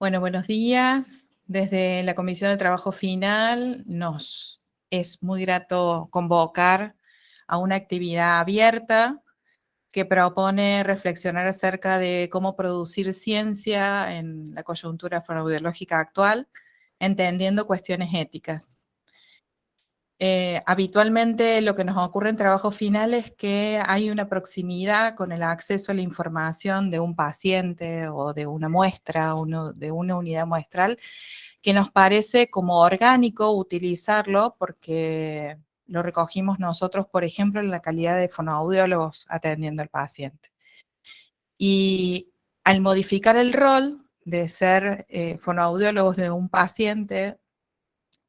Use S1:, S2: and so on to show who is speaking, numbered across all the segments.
S1: Bueno, buenos días. Desde la Comisión de Trabajo Final nos es muy grato convocar a una actividad abierta que propone reflexionar acerca de cómo producir ciencia en la coyuntura fonoaudiológica actual, entendiendo cuestiones éticas. Habitualmente lo que nos ocurre en trabajo final es que hay una proximidad con el acceso a la información de un paciente o de una muestra, de una unidad muestral, que nos parece como orgánico utilizarlo porque lo recogimos nosotros, por ejemplo, en la calidad de fonoaudiólogos atendiendo al paciente. Y al modificar el rol de ser fonoaudiólogos de un paciente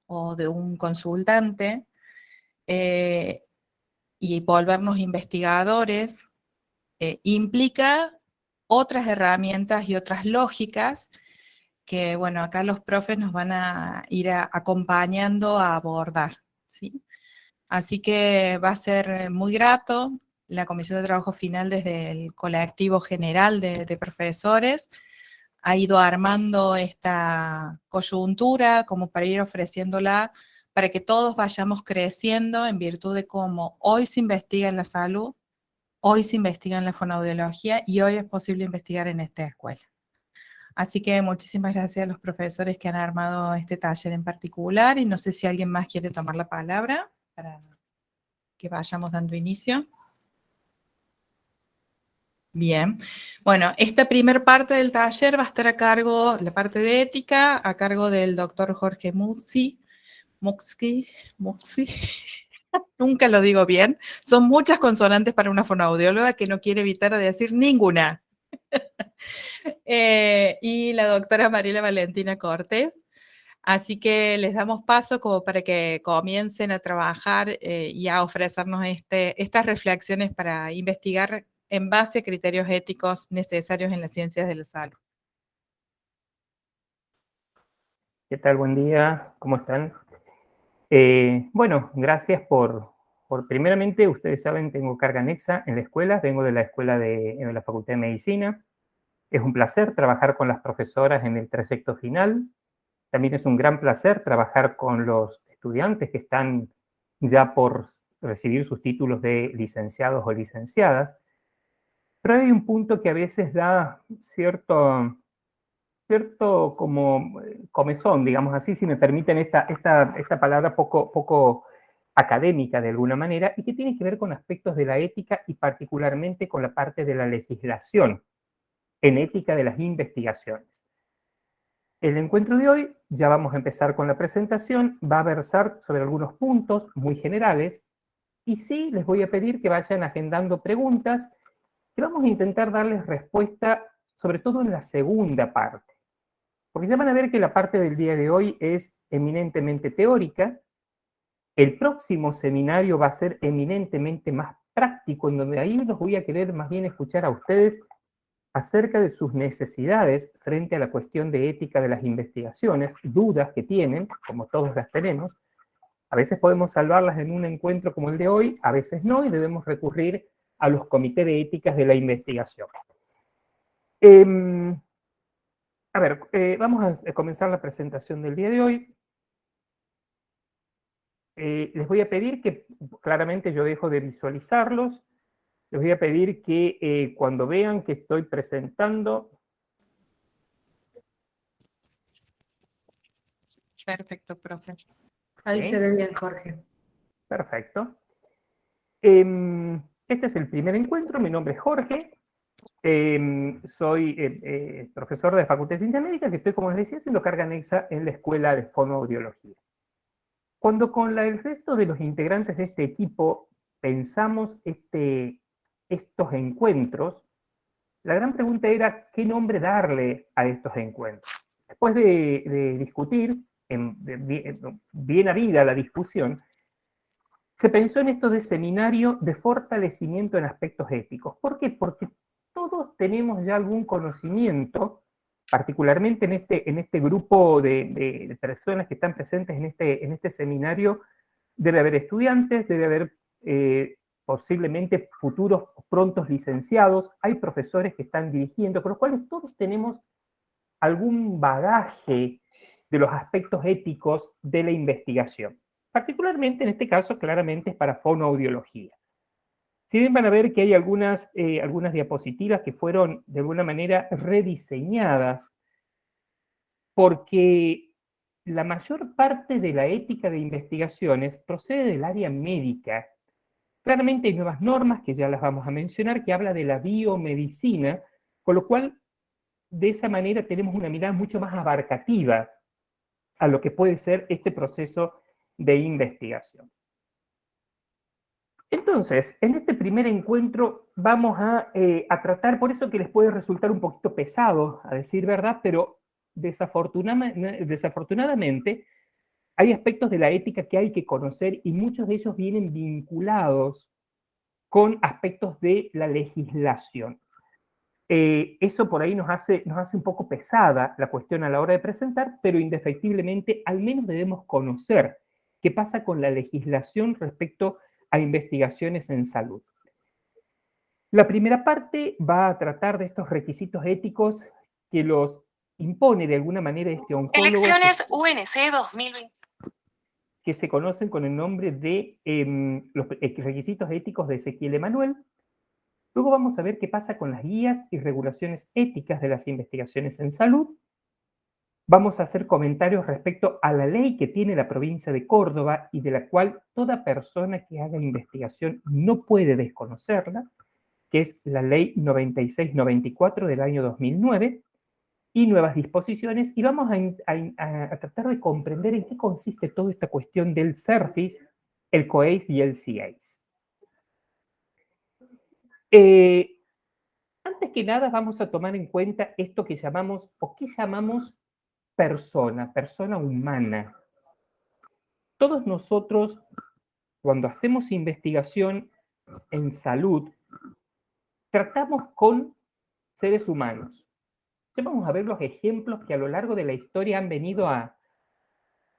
S1: o de un consultante, eh, y volvernos investigadores, implica otras herramientas y otras lógicas que, bueno, acá los profes nos van a ir acompañando a abordar, ¿sí? Así que va a ser muy grato. La Comisión de Trabajo Final, desde el colectivo general de profesores, ha ido armando esta coyuntura como para ir ofreciéndola, para que todos vayamos creciendo en virtud de cómo hoy se investiga en la salud, hoy se investiga en la fonoaudiología y hoy es posible investigar en esta escuela. Así que muchísimas gracias a los profesores que han armado este taller en particular, y no sé si alguien más quiere tomar la palabra para que vayamos dando inicio. Bien, bueno, esta primer parte del taller va a estar a cargo, la parte de ética, a cargo del doctor Jorge Muxi, nunca lo digo bien, son muchas consonantes para una fonoaudióloga que no quiere evitar de decir ninguna. Y la doctora Mariela Valentina Cortés. Así que les damos paso como para que comiencen a trabajar y a ofrecernos estas reflexiones para investigar en base a criterios éticos necesarios en las ciencias de la salud.
S2: ¿Qué tal? Buen día, ¿cómo están? Bueno, gracias por primeramente, ustedes saben, tengo carga anexa en la escuela, vengo de la escuela de la Facultad de Medicina. Es un placer trabajar con las profesoras en el trayecto final. También es un gran placer trabajar con los estudiantes que están ya por recibir sus títulos de licenciados o licenciadas. Pero hay un punto que a veces da cierto como comezón, digamos así, si me permiten esta palabra poco académica de alguna manera, y que tiene que ver con aspectos de la ética y particularmente con la parte de la legislación en ética de las investigaciones. El encuentro de hoy, ya vamos a empezar con la presentación, va a versar sobre algunos puntos muy generales, y sí les voy a pedir que vayan agendando preguntas que vamos a intentar darles respuesta, sobre todo en la segunda parte. Porque ya van a ver que la parte del día de hoy es eminentemente teórica. El próximo seminario va a ser eminentemente más práctico, en donde ahí los voy a querer más bien escuchar a ustedes acerca de sus necesidades frente a la cuestión de ética de las investigaciones, dudas que tienen, como todos las tenemos. A veces podemos salvarlas en un encuentro como el de hoy, a veces no, y debemos recurrir a los comités de éticas de la investigación. A ver, vamos a comenzar la presentación del día de hoy. Les voy a pedir que, claramente yo dejo de visualizarlos, les voy a pedir que cuando vean que estoy presentando...
S1: Perfecto, profe.
S3: Ahí
S2: ¿Sí?
S3: se ve bien, Jorge.
S2: Perfecto. Este es el primer encuentro, mi nombre es Jorge, soy profesor de la Facultad de Ciencias Médicas, que estoy, como les decía, haciendo carga anexa en la Escuela de Fonoaudiología. Cuando con el resto de los integrantes de este equipo pensamos estos encuentros, la gran pregunta era qué nombre darle a estos encuentros. Después de discutir, bien habida la discusión, se pensó en esto de seminario de fortalecimiento en aspectos éticos. ¿Por qué? Porque todos tenemos ya algún conocimiento, particularmente en este grupo de personas que están presentes en este seminario. Debe haber estudiantes, debe haber posiblemente futuros prontos licenciados, hay profesores que están dirigiendo, con lo cual todos tenemos algún bagaje de los aspectos éticos de la investigación. Particularmente en este caso, claramente es para fonoaudiología. Si bien van a ver que hay algunas diapositivas que fueron de alguna manera rediseñadas, porque la mayor parte de la ética de investigaciones procede del área médica. Claramente hay nuevas normas, que ya las vamos a mencionar, que habla de la biomedicina, con lo cual de esa manera tenemos una mirada mucho más abarcativa a lo que puede ser este proceso de investigación. Entonces, en este primer encuentro vamos a tratar, por eso que les puede resultar un poquito pesado, a decir verdad, pero desafortunadamente hay aspectos de la ética que hay que conocer y muchos de ellos vienen vinculados con aspectos de la legislación. Eso por ahí nos hace un poco pesada la cuestión a la hora de presentar, pero indefectiblemente al menos debemos conocer qué pasa con la legislación respecto a investigaciones en salud. La primera parte va a tratar de estos requisitos éticos que los impone de alguna manera este oncólogo.
S3: Elecciones UNC 2020.
S2: Que se conocen con el nombre de los requisitos éticos de Ezequiel Emanuel. Luego vamos a ver qué pasa con las guías y regulaciones éticas de las investigaciones en salud. Vamos a hacer comentarios respecto a la ley que tiene la provincia de Córdoba y de la cual toda persona que haga investigación no puede desconocerla, que es la ley 9694 del año 2009 y nuevas disposiciones. Y vamos a tratar de comprender en qué consiste toda esta cuestión del CERFIS, el COEIS y el CIEIS. Antes que nada vamos a tomar en cuenta esto que llamamos, o que llamamos persona humana. Todos nosotros, cuando hacemos investigación en salud, tratamos con seres humanos. Ya vamos a ver los ejemplos que a lo largo de la historia han venido a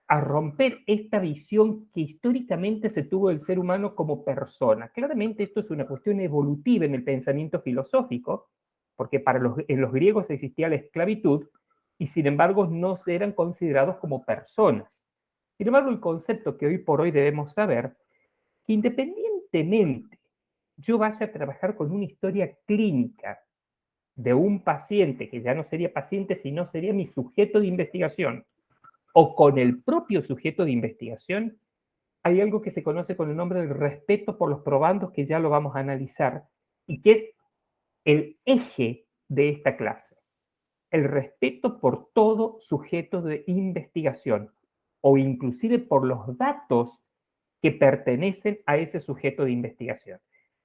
S2: romper esta visión que históricamente se tuvo del ser humano como persona. Claramente esto es una cuestión evolutiva en el pensamiento filosófico, porque en los griegos existía la esclavitud y sin embargo no eran considerados como personas. Sin embargo, el concepto que hoy por hoy debemos saber, que independientemente yo vaya a trabajar con una historia clínica de un paciente, que ya no sería paciente, sino sería mi sujeto de investigación, o con el propio sujeto de investigación, hay algo que se conoce con el nombre del respeto por los probandos, que ya lo vamos a analizar, y que es el eje de esta clase. El respeto por todo sujeto de investigación, o inclusive por los datos que pertenecen a ese sujeto de investigación.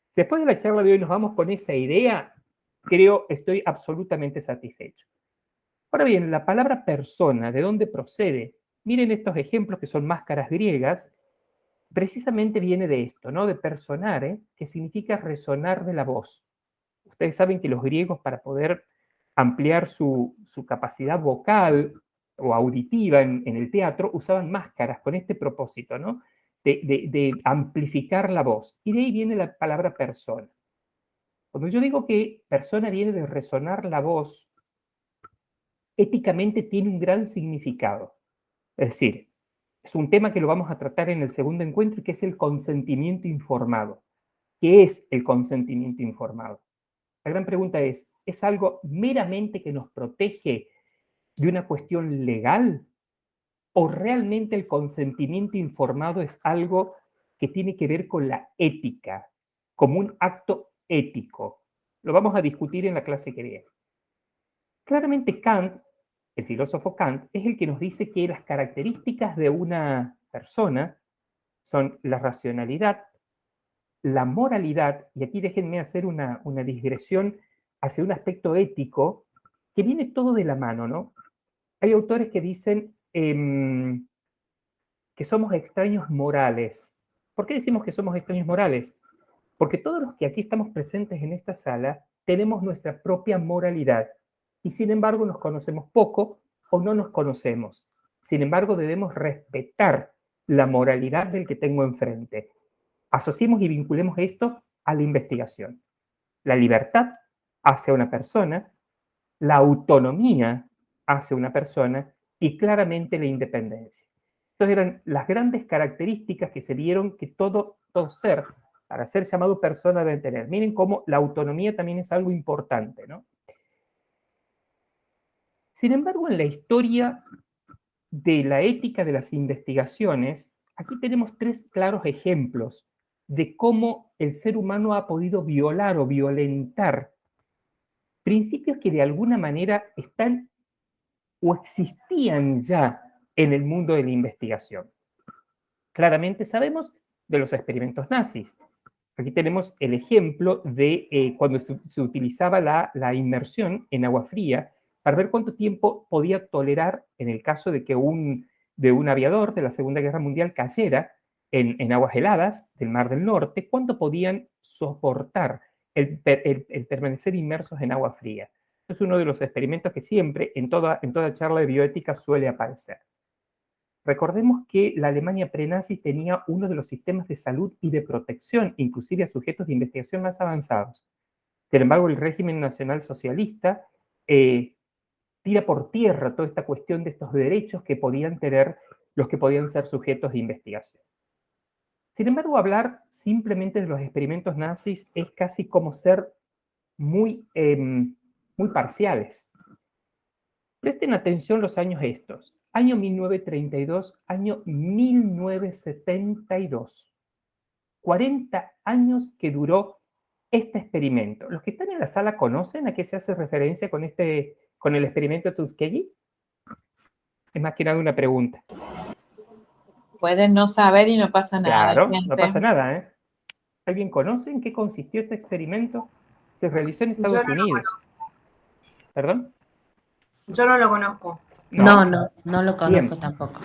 S2: Si después de la charla de hoy nos vamos con esa idea, estoy absolutamente satisfecho. Ahora bien, la palabra persona, ¿de dónde procede? Miren estos ejemplos que son máscaras griegas, precisamente viene de esto, ¿no? De personare, que significa resonar de la voz. Ustedes saben que los griegos, para poder ampliar su capacidad vocal o auditiva en el teatro, usaban máscaras con este propósito, ¿no? De amplificar la voz. Y de ahí viene la palabra persona. Cuando yo digo que persona viene de resonar la voz, éticamente tiene un gran significado. Es decir, es un tema que lo vamos a tratar en el segundo encuentro, que es el consentimiento informado. ¿Qué es el consentimiento informado? La gran pregunta ¿es algo meramente que nos protege de una cuestión legal? ¿O realmente el consentimiento informado es algo que tiene que ver con la ética, como un acto ético? Lo vamos a discutir en la clase que viene. Claramente Kant, el filósofo Kant, es el que nos dice que las características de una persona son la racionalidad, la moralidad, y aquí déjenme hacer una digresión hacia un aspecto ético que viene todo de la mano, ¿no? Hay autores que dicen que somos extraños morales. ¿Por qué decimos que somos extraños morales? Porque todos los que aquí estamos presentes en esta sala tenemos nuestra propia moralidad y sin embargo nos conocemos poco o no nos conocemos. Sin embargo, debemos respetar la moralidad del que tengo enfrente. Asociemos y vinculemos esto a la investigación. La libertad hacia una persona, la autonomía hacia una persona y claramente la independencia. Entonces eran las grandes características que se vieron que todo ser, para ser llamado persona, debe tener. Miren cómo la autonomía también es algo importante, ¿no? Sin embargo, en la historia de la ética de las investigaciones, aquí tenemos 3 claros ejemplos de cómo el ser humano ha podido violar o violentar principios que de alguna manera están o existían ya en el mundo de la investigación. Claramente sabemos de los experimentos nazis. Aquí tenemos el ejemplo de cuando se utilizaba la inmersión en agua fría para ver cuánto tiempo podía tolerar en el caso de que un aviador de la Segunda Guerra Mundial cayera en aguas heladas del Mar del Norte, cuánto podían soportar el permanecer inmersos en agua fría. Es uno de los experimentos que siempre en toda charla de bioética suele aparecer. Recordemos que la Alemania prenazi tenía uno de los sistemas de salud y de protección, inclusive a sujetos de investigación más avanzados. Sin embargo, el régimen nacional socialista tira por tierra toda esta cuestión de estos derechos que podían tener los que podían ser sujetos de investigación. Sin embargo, hablar simplemente de los experimentos nazis es casi como ser muy parciales. Presten atención los años estos. Año 1932, año 1972. 40 años que duró este experimento. ¿Los que están en la sala conocen a qué se hace referencia con el experimento Tuskegee? Es más que nada una pregunta.
S1: Pueden no saber y no pasa nada.
S2: Claro,
S1: Gente.
S2: no pasa nada, ¿eh? ¿Alguien conoce en qué consistió este experimento que realizó en Estados Unidos? ¿Perdón?
S4: Yo no lo conozco.
S5: No lo conozco
S2: Bien.
S5: tampoco.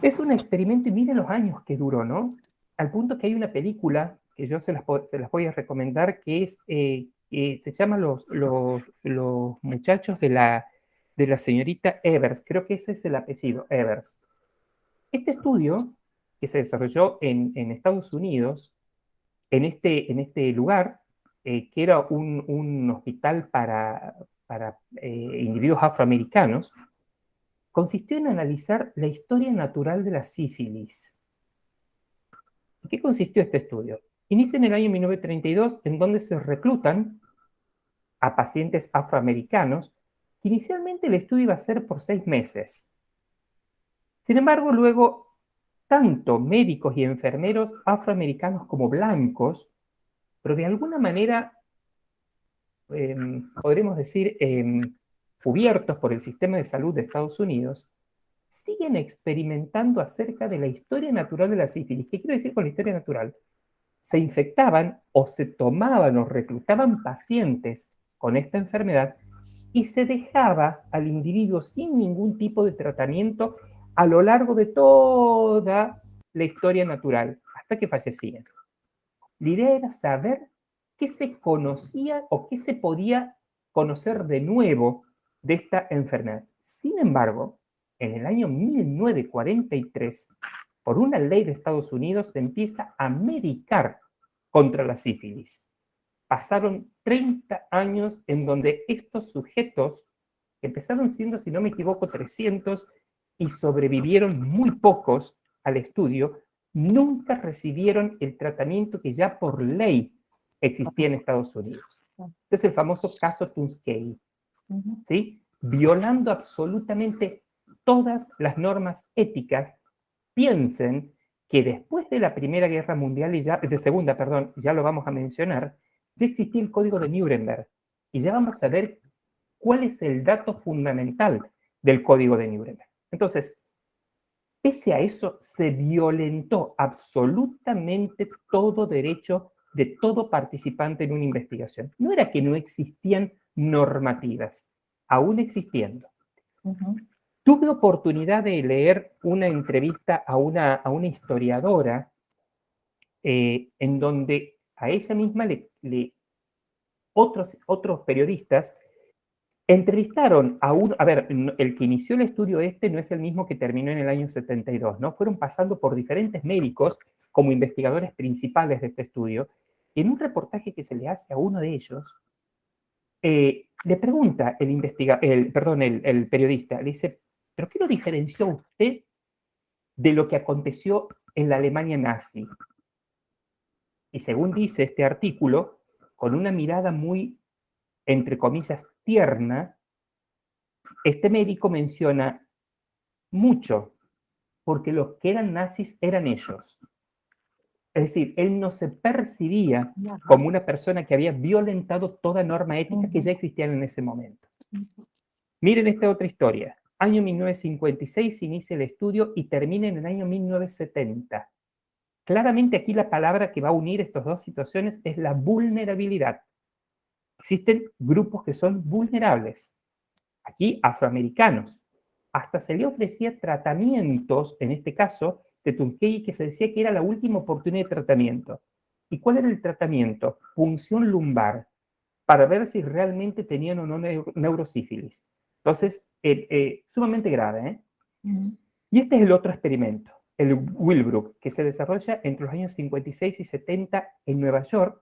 S2: Es un experimento y miren los años que duró, ¿no? Al punto que hay una película que yo se las voy a recomendar que se llama los muchachos de la señorita Evers. Creo que ese es el apellido, Evers. Este estudio que se desarrolló en Estados Unidos, en este lugar, que era un hospital para individuos afroamericanos, consistió en analizar la historia natural de la sífilis. ¿En qué consistió este estudio? Inicia en el año 1932, en donde se reclutan a pacientes afroamericanos, que inicialmente el estudio iba a ser por 6 meses. Sin embargo, luego, tanto médicos y enfermeros afroamericanos como blancos, pero de alguna manera, podremos decir, cubiertos por el sistema de salud de Estados Unidos, siguen experimentando acerca de la historia natural de la sífilis. ¿Qué quiero decir con la historia natural? Se infectaban o se tomaban o reclutaban pacientes con esta enfermedad y se dejaba al individuo sin ningún tipo de tratamiento a lo largo de toda la historia natural, hasta que fallecían. La idea era saber qué se conocía o qué se podía conocer de nuevo de esta enfermedad. Sin embargo, en el año 1943, por una ley de Estados Unidos, se empieza a medicar contra la sífilis. Pasaron 30 años en donde estos sujetos empezaron siendo, si no me equivoco, 300 y sobrevivieron muy pocos al estudio, nunca recibieron el tratamiento que ya por ley existía en Estados Unidos. Este es el famoso caso Tuskegee, ¿sí? Violando absolutamente todas las normas éticas. Piensen que después de la Primera Guerra Mundial, ya lo vamos a mencionar, ya existía el Código de Nuremberg, y ya vamos a ver cuál es el dato fundamental del Código de Nuremberg. Entonces, pese a eso, se violentó absolutamente todo derecho de todo participante en una investigación. No era que no existían normativas, aún existiendo. Tuve oportunidad de leer una entrevista a una historiadora en donde a ella misma otros periodistas entrevistaron a ver, el que inició el estudio no es el mismo que terminó en el año 72, ¿no? Fueron pasando por diferentes médicos como investigadores principales de este estudio, y en un reportaje que se le hace a uno de ellos, le pregunta el periodista, le dice, ¿pero qué lo diferenció a usted de lo que aconteció en la Alemania nazi? Y según dice este artículo, con una mirada muy, entre comillas, tierna, este médico menciona mucho, porque los que eran nazis eran ellos. Es decir, él no se percibía como una persona que había violentado toda norma ética que ya existía en ese momento. Miren esta otra historia. Año 1956 se inicia el estudio y termina en el año 1970. Claramente aquí la palabra que va a unir estas dos situaciones es la vulnerabilidad. Existen grupos que son vulnerables. Aquí, afroamericanos. Hasta se le ofrecía tratamientos, en este caso, de Tuskegee, que se decía que era la última oportunidad de tratamiento. ¿Y cuál era el tratamiento? Punción lumbar, para ver si realmente tenían o no neurosífilis. Entonces, sumamente grave, ¿eh? Y este es el otro experimento, el Willbrook, que se desarrolla entre los años 56 y 70 en Nueva York,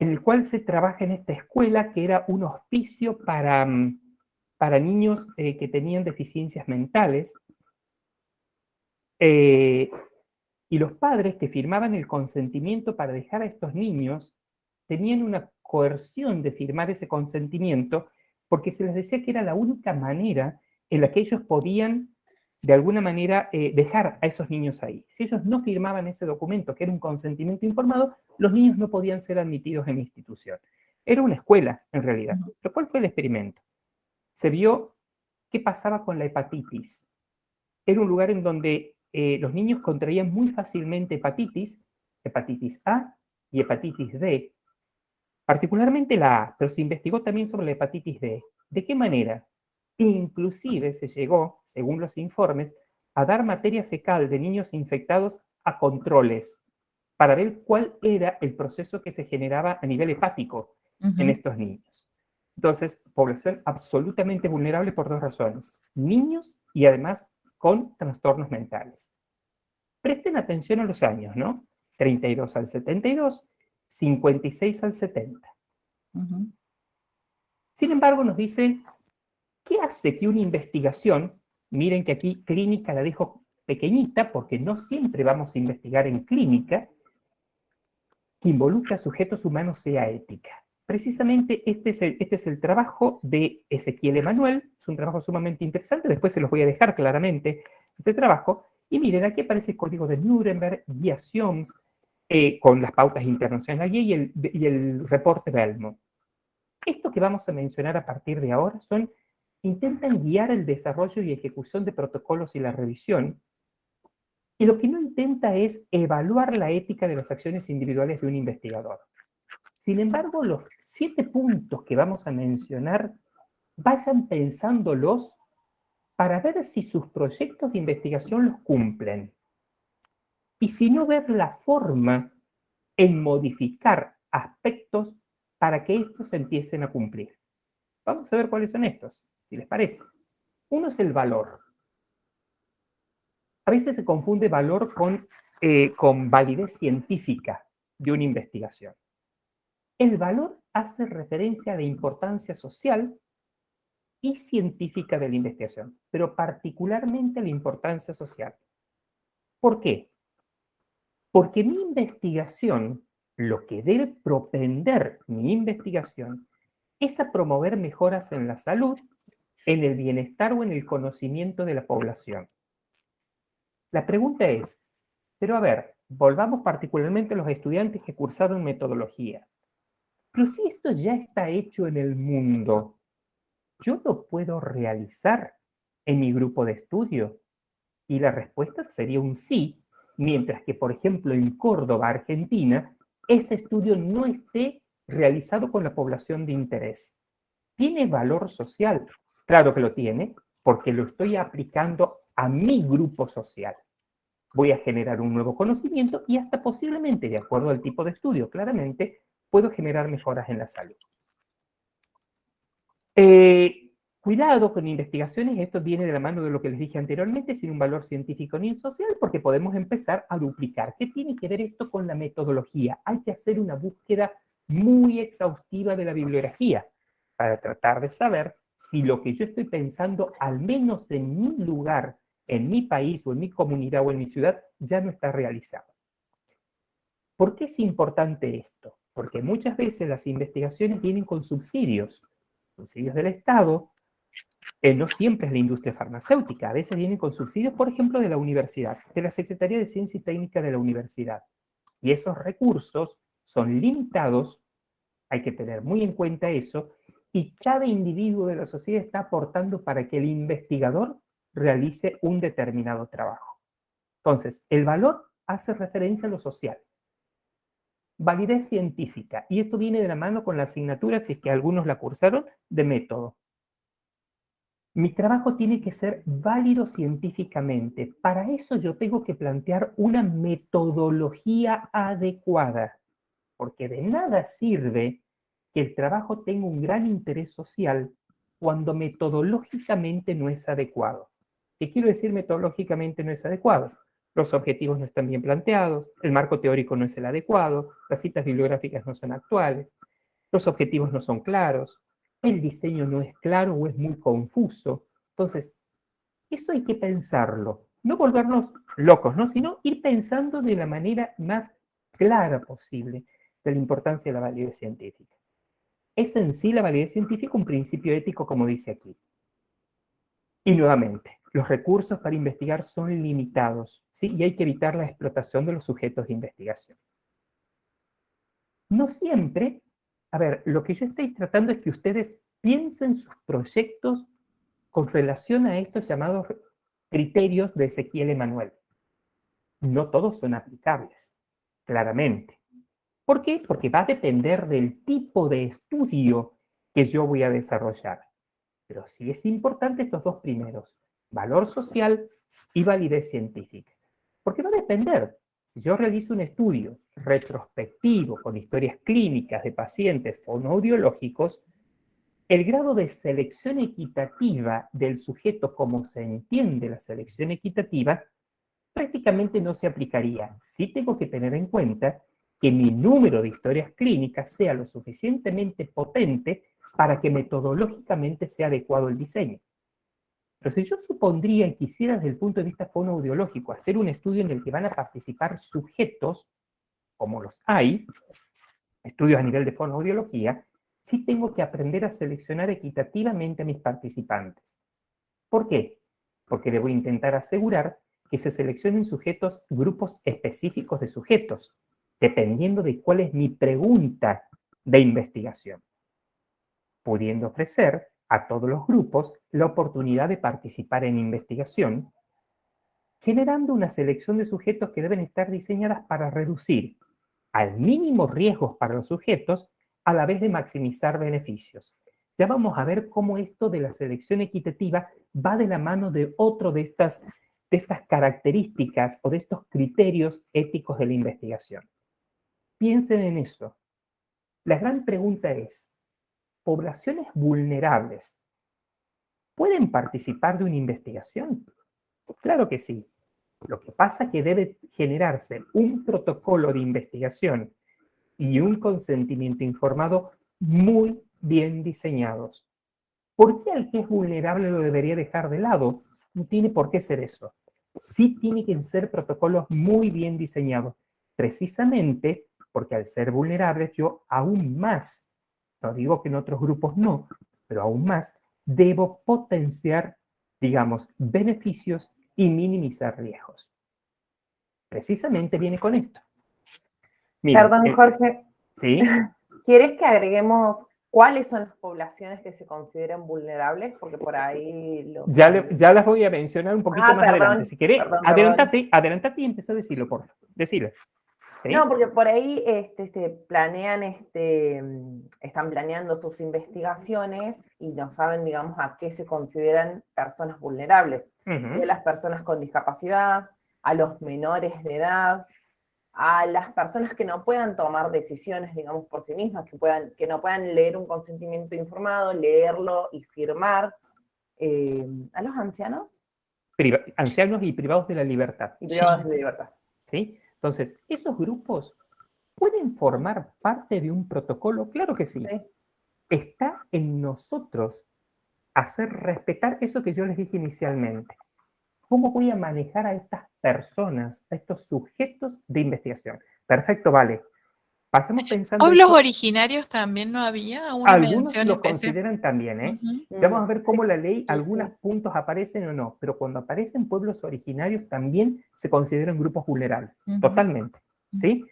S2: en el cual se trabaja en esta escuela que era un hospicio para niños que tenían deficiencias mentales, y los padres que firmaban el consentimiento para dejar a estos niños tenían una coerción de firmar ese consentimiento porque se les decía que era la única manera en la que ellos podían, de alguna manera, dejar a esos niños ahí. Si ellos no firmaban ese documento, que era un consentimiento informado, los niños no podían ser admitidos en la institución. Era una escuela, en realidad. ¿Pero cuál fue el experimento? Se vio qué pasaba con la hepatitis. Era un lugar en donde los niños contraían muy fácilmente hepatitis A y hepatitis D, particularmente la A, pero se investigó también sobre la hepatitis D. ¿De qué manera? Inclusive se llegó, según los informes, a dar materia fecal de niños infectados a controles para ver cuál era el proceso que se generaba a nivel hepático en estos niños. Entonces, población absolutamente vulnerable por dos razones. Niños y además con trastornos mentales. Presten atención a los años, ¿no? 32 al 72, 56 al 70. Sin embargo, nos dice, ¿qué hace que una investigación, miren que aquí clínica la dejo pequeñita porque no siempre vamos a investigar en clínica, que involucra a sujetos humanos sea ética? Precisamente este es el trabajo de Ezequiel Emanuel, es un trabajo sumamente interesante, después se los voy a dejar claramente este trabajo, y miren, aquí aparece el código de Nuremberg, guía Sioms, con las pautas internacionales y el reporte Belmont. Esto que vamos a mencionar a partir de ahora intentan guiar el desarrollo y ejecución de protocolos y la revisión, y lo que no intenta es evaluar la ética de las acciones individuales de un investigador. Sin embargo, los 7 puntos que vamos a mencionar, vayan pensándolos para ver si sus proyectos de investigación los cumplen. Y si no, ver la forma en modificar aspectos para que estos empiecen a cumplir. Vamos a ver cuáles son estos, si les parece. Uno es el valor. A veces se confunde valor con validez científica de una investigación. El valor hace referencia a la importancia social y científica de la investigación, pero particularmente a la importancia social. ¿Por qué? Porque mi investigación, lo que debe propender mi investigación, es a promover mejoras en la salud, en el bienestar o en el conocimiento de la población. La pregunta es, pero a ver, volvamos particularmente a los estudiantes que cursaron metodología. Pero si esto ya está hecho en el mundo, ¿yo lo puedo realizar en mi grupo de estudio? Y la respuesta sería un sí, mientras que, por ejemplo, en Córdoba, Argentina, ese estudio no esté realizado con la población de interés. ¿Tiene valor social? Claro que lo tiene, porque lo estoy aplicando a mi grupo social. Voy a generar un nuevo conocimiento y hasta posiblemente, de acuerdo al tipo de estudio, claramente, puedo generar mejoras en la salud. Cuidado con investigaciones, esto viene de la mano de lo que les dije anteriormente, sin un valor científico ni social, porque podemos empezar a duplicar. ¿Qué tiene que ver esto con la metodología? Hay que hacer una búsqueda muy exhaustiva de la bibliografía para tratar de saber si lo que yo estoy pensando, al menos en mi lugar, en mi país o en mi comunidad o en mi ciudad, ya no está realizado. ¿Por qué es importante esto? Porque muchas veces las investigaciones vienen con subsidios del Estado, no siempre es la industria farmacéutica, a veces vienen con subsidios, por ejemplo, de la universidad, de la Secretaría de Ciencia y Técnica de la universidad. Y esos recursos son limitados, hay que tener muy en cuenta eso, y cada individuo de la sociedad está aportando para que el investigador realice un determinado trabajo. Entonces, el valor hace referencia a lo social. Validez científica, y esto viene de la mano con la asignatura, si es que algunos la cursaron, de método. Mi trabajo tiene que ser válido científicamente. Para eso yo tengo que plantear una metodología adecuada, porque de nada sirve que el trabajo tenga un gran interés social cuando metodológicamente no es adecuado. ¿Qué quiero decir metodológicamente no es adecuado? Los objetivos no están bien planteados, el marco teórico no es el adecuado, las citas bibliográficas no son actuales, los objetivos no son claros, el diseño no es claro o es muy confuso. Entonces, eso hay que pensarlo. No volvernos locos, ¿no? Sino ir pensando de la manera más clara posible de la importancia de la validez científica. Es en sí la validez científica un principio ético, como dice aquí. Y nuevamente, los recursos para investigar son limitados, ¿sí? Y hay que evitar la explotación de los sujetos de investigación. No siempre, a ver, lo que yo estoy tratando es que ustedes piensen sus proyectos con relación a estos llamados criterios de Ezequiel Emanuel. No todos son aplicables, claramente. ¿Por qué? Porque va a depender del tipo de estudio que yo voy a desarrollar. Pero sí es importante estos dos primeros, valor social y validez científica. Porque va a depender. Si yo realizo un estudio retrospectivo con historias clínicas de pacientes fonoaudiológicos, el grado de selección equitativa del sujeto, como se entiende la selección equitativa, prácticamente no se aplicaría. Sí tengo que tener en cuenta que mi número de historias clínicas sea lo suficientemente potente para que metodológicamente sea adecuado el diseño. Pero si yo supondría y quisiera desde el punto de vista fonoaudiológico hacer un estudio en el que van a participar sujetos, como los hay, estudios a nivel de fonoaudiología, sí tengo que aprender a seleccionar equitativamente a mis participantes. ¿Por qué? Porque debo intentar asegurar que se seleccionen sujetos, grupos específicos de sujetos, dependiendo de cuál es mi pregunta de investigación, pudiendo ofrecer a todos los grupos la oportunidad de participar en investigación, generando una selección de sujetos que deben estar diseñadas para reducir al mínimo riesgos para los sujetos a la vez de maximizar beneficios. Ya vamos a ver cómo esto de la selección equitativa va de la mano de otro de estas características o de estos criterios éticos de la investigación. Piensen en eso. La gran pregunta es, ¿poblaciones vulnerables pueden participar de una investigación? Claro que sí. Lo que pasa es que debe generarse un protocolo de investigación y un consentimiento informado muy bien diseñados. ¿Por qué al que es vulnerable lo debería dejar de lado? No tiene por qué ser eso. Sí tiene que ser protocolos muy bien diseñados, precisamente porque al ser vulnerables yo aún más, no digo que en otros grupos no, pero aún más, debo potenciar, digamos, beneficios y minimizar riesgos. Precisamente viene con esto. Miren,
S6: Perdón, Jorge,
S2: ¿sí?
S6: ¿quieres que agreguemos cuáles son las poblaciones que se consideran vulnerables? Porque por ahí...
S2: Ya las voy a mencionar un poquito más adelante. Si querés, adelántate y empieza a decirlo, por favor. Decilo. ¿Sí?
S6: No, porque por ahí están planeando sus investigaciones y no saben, digamos, a qué se consideran personas vulnerables.
S2: Uh-huh.
S6: A las personas con discapacidad, a los menores de edad, a las personas que no puedan tomar decisiones, digamos, por sí mismas, que no puedan leer un consentimiento informado, leerlo y firmar. ¿A los ancianos?
S2: Ancianos y privados de la libertad.
S6: Y privados de libertad.
S2: ¿Sí? Entonces, esos grupos ¿Pueden formar parte de un protocolo? Claro que sí.
S6: Sí.
S2: Está en nosotros hacer respetar eso que yo les dije inicialmente. ¿Cómo voy a manejar a estas personas, a estos sujetos de investigación? Perfecto, vale. Pasemos pensando
S1: ¿Pueblos
S2: eso.
S1: originarios también no había una
S2: Algunos
S1: mención
S2: lo
S1: especial?
S2: consideran también, ¿eh?
S1: Ujú.
S2: Vamos a ver cómo la ley,
S6: sí,
S2: algunos
S6: sí.
S2: puntos aparecen o no, pero cuando aparecen pueblos originarios también se consideran grupos vulnerables,
S1: Ujú.
S2: totalmente, ¿sí?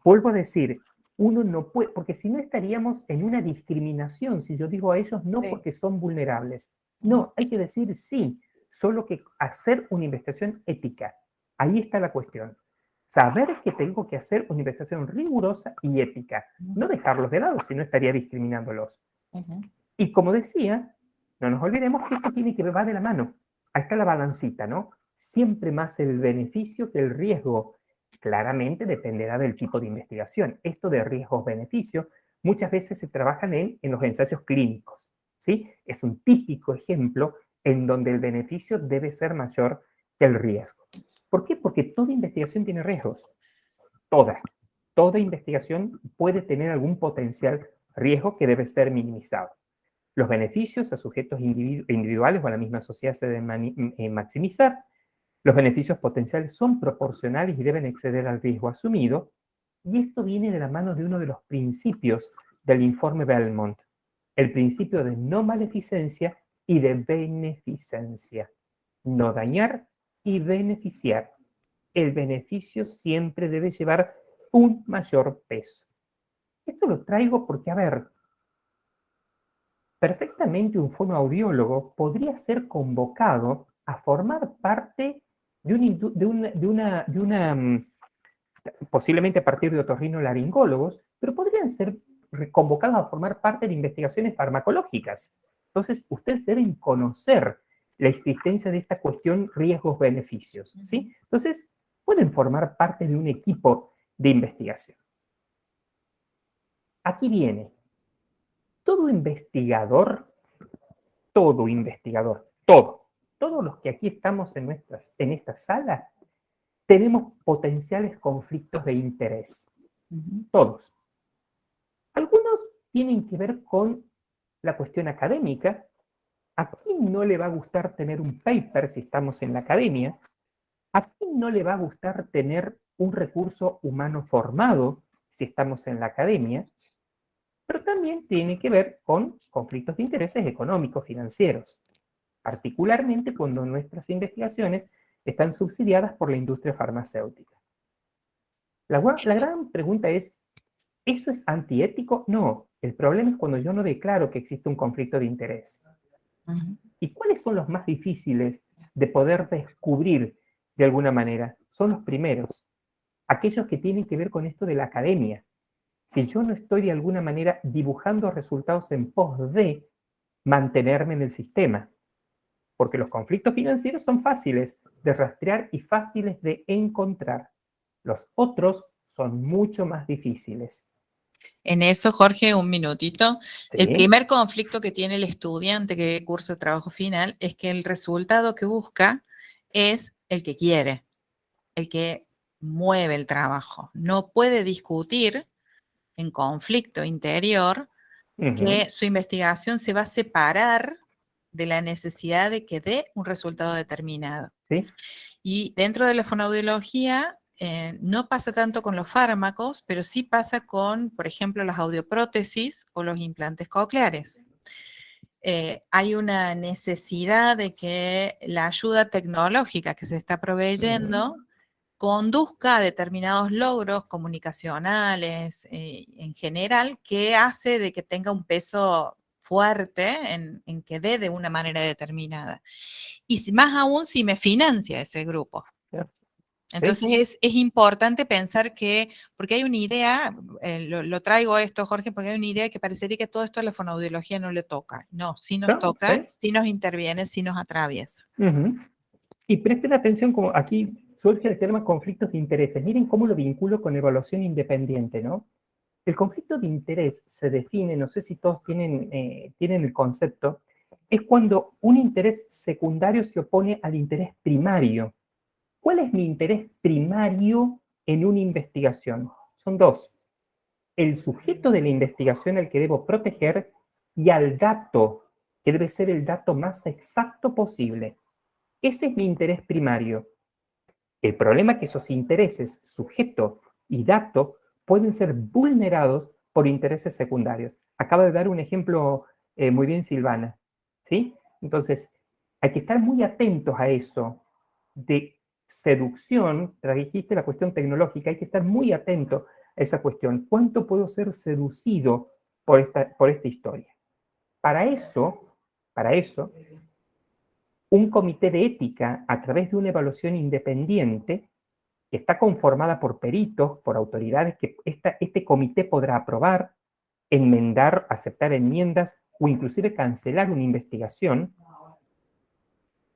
S2: Vuelvo a decir, uno no puede, porque si no estaríamos en una discriminación, si yo digo a ellos no
S6: Sí.
S2: porque son vulnerables. No, hay que decir sí, solo que hacer una investigación ética. Ahí está la cuestión. Saber que tengo que hacer una investigación rigurosa y ética. No dejarlos de lado, si no estaría discriminándolos.
S1: Ujú.
S2: Y como decía, no nos olvidemos que esto tiene que ver, va de la mano. Ahí está la balancita, ¿no? Siempre más el beneficio que el riesgo. Claramente dependerá del tipo de investigación. Esto de riesgos-beneficios muchas veces se trabajan en los ensayos clínicos, ¿sí? Es un típico ejemplo en donde el beneficio debe ser mayor que el riesgo. ¿Por qué? Porque toda investigación tiene riesgos. Toda. Toda investigación puede tener algún potencial riesgo que debe ser minimizado. Los beneficios a sujetos individuales o a la misma sociedad se deben maximizar. Los beneficios potenciales son proporcionales y deben exceder al riesgo asumido. Y esto viene de la mano de uno de los principios del informe Belmont, el principio de no maleficencia y de beneficencia. No dañar y beneficiar. El beneficio siempre debe llevar un mayor peso. Esto lo traigo porque, a ver, perfectamente un fonoaudiólogo podría ser convocado a formar parte posiblemente a partir de otorrinolaringólogos, pero podrían ser convocados a formar parte de investigaciones farmacológicas. Entonces, ustedes deben conocer la existencia de esta cuestión riesgos-beneficios, ¿sí? Entonces, pueden formar parte de un equipo de investigación. Aquí viene, todo investigador, todos los que aquí estamos en esta sala, tenemos potenciales conflictos de interés. Todos. Algunos tienen que ver con la cuestión académica. ¿A quién no le va a gustar tener un paper si estamos en la academia? ¿A quién no le va a gustar tener un recurso humano formado si estamos en la academia? Pero también tiene que ver con conflictos de intereses económicos, financieros, particularmente cuando nuestras investigaciones están subsidiadas por la industria farmacéutica. La gran pregunta es, ¿eso es antiético? No, el problema es cuando yo no declaro que existe un conflicto de interés. ¿Y cuáles son los más difíciles de poder descubrir de alguna manera? Son los primeros, aquellos que tienen que ver con esto de la academia. Si yo no estoy de alguna manera dibujando resultados en pos de mantenerme en el sistema, porque los conflictos financieros son fáciles de rastrear y fáciles de encontrar. Los otros son mucho más difíciles.
S1: En eso, Jorge, un minutito.
S2: ¿Sí?
S1: El primer conflicto que tiene el estudiante que cursa el trabajo final es que el resultado que busca es el que quiere, el que mueve el trabajo. No puede discutir en conflicto interior que su investigación se va a separar de la necesidad de que dé un resultado determinado.
S2: ¿Sí?
S1: Y dentro de la fonoaudiología no pasa tanto con los fármacos, pero sí pasa con, por ejemplo, las audioprótesis o los implantes cocleares. Hay una necesidad de que la ayuda tecnológica que se está proveyendo conduzca a determinados logros comunicacionales en general, que hace de que tenga un peso fuerte en que dé de una manera determinada. Y más aún si me financia ese grupo. Entonces es importante pensar que, porque hay una idea, lo traigo esto, Jorge, porque hay una idea que parecería que todo esto a la fonoaudiología no le toca. No, sí nos toca, sí nos interviene, sí nos atraviesa.
S2: Y presten atención, como aquí surge el tema conflictos de intereses. Miren cómo lo vinculo con evaluación independiente, ¿no? El conflicto de interés se define, no sé si todos tienen el concepto, es cuando un interés secundario se opone al interés primario. ¿Cuál es mi interés primario en una investigación? Son dos. el sujeto de la investigación al que debo proteger y al dato, que debe ser el dato más exacto posible. Ese es mi interés primario. El problema es que esos intereses, sujeto y dato, pueden ser vulnerados por intereses secundarios. Acaba de dar un ejemplo muy bien Silvana, ¿sí? Entonces, hay que estar muy atentos a eso de seducción, trajiste la cuestión tecnológica, hay que estar muy atento a esa cuestión. ¿Cuánto puedo ser seducido por esta historia? Para eso, un comité de ética, a través de una evaluación independiente, que está conformada por peritos, por autoridades, que este comité podrá aprobar, enmendar, aceptar enmiendas o inclusive cancelar una investigación.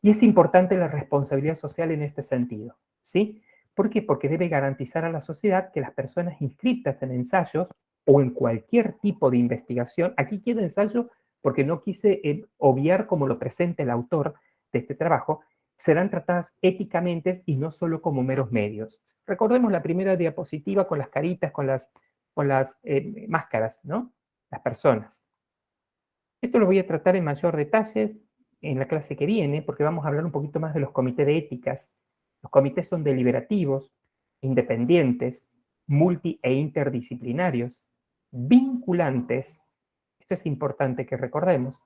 S2: Y es importante la responsabilidad social en este sentido, ¿sí? ¿Por qué? Porque debe garantizar a la sociedad que las personas inscritas en ensayos o en cualquier tipo de investigación, aquí queda ensayo porque no quise obviar como lo presenta el autor de este trabajo, serán tratadas éticamente y no solo como meros medios. Recordemos la primera diapositiva con las caritas, con las máscaras, ¿no? Las personas. Esto lo voy a tratar en mayor detalle en la clase que viene, porque vamos a hablar un poquito más de los comités de éticas. Los comités son deliberativos, independientes, multi e interdisciplinarios, vinculantes, esto es importante que recordemos,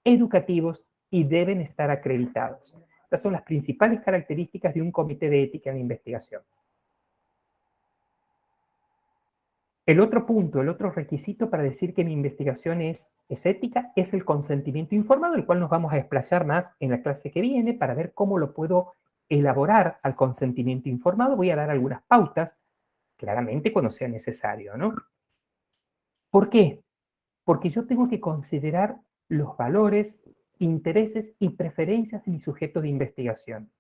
S2: educativos y deben estar acreditados. Estas son las principales características de un comité de ética en la investigación. El otro punto, el otro requisito para decir que mi investigación es ética es el consentimiento informado, el cual nos vamos a explayar más en la clase que viene para ver cómo lo puedo elaborar al consentimiento informado. Voy a dar algunas pautas, claramente cuando sea necesario, ¿no? ¿Por qué? Porque yo tengo que considerar los valores, intereses y preferencias de mi sujeto de investigación.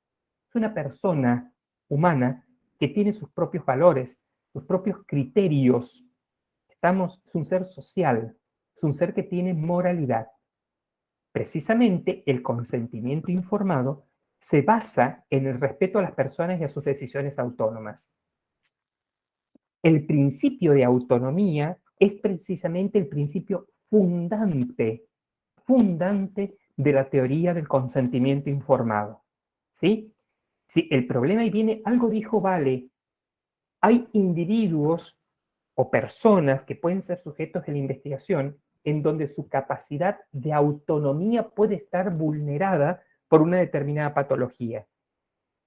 S2: Es una persona humana que tiene sus propios valores, sus propios criterios. Es un ser social, es un ser que tiene moralidad. Precisamente el consentimiento informado se basa en el respeto a las personas y a sus decisiones autónomas. El principio de autonomía es precisamente el principio fundante de la teoría del consentimiento informado. ¿Sí? Sí, el problema ahí viene, algo dijo Vale, hay individuos o personas que pueden ser sujetos de la investigación en donde su capacidad de autonomía puede estar vulnerada por una determinada patología.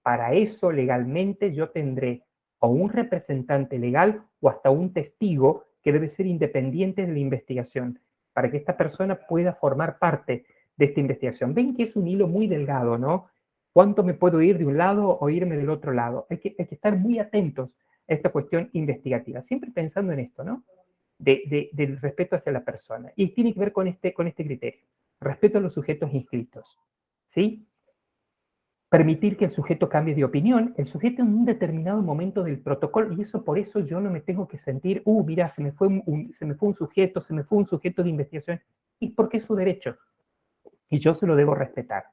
S2: Para eso, legalmente, yo tendré o un representante legal o hasta un testigo que debe ser independiente de la investigación, para que esta persona pueda formar parte de esta investigación. Ven que es un hilo muy delgado, ¿no? ¿Cuánto me puedo ir de un lado o irme del otro lado? Hay que estar muy atentos a esta cuestión investigativa, siempre pensando en esto, ¿no? Del respeto hacia la persona. Y tiene que ver con este criterio. Respeto a los sujetos inscritos, ¿sí? Permitir que el sujeto cambie de opinión, el sujeto en un determinado momento del protocolo, y eso por eso yo no me tengo que sentir, mira, se me fue un sujeto de investigación, y porque es su derecho, y yo se lo debo respetar.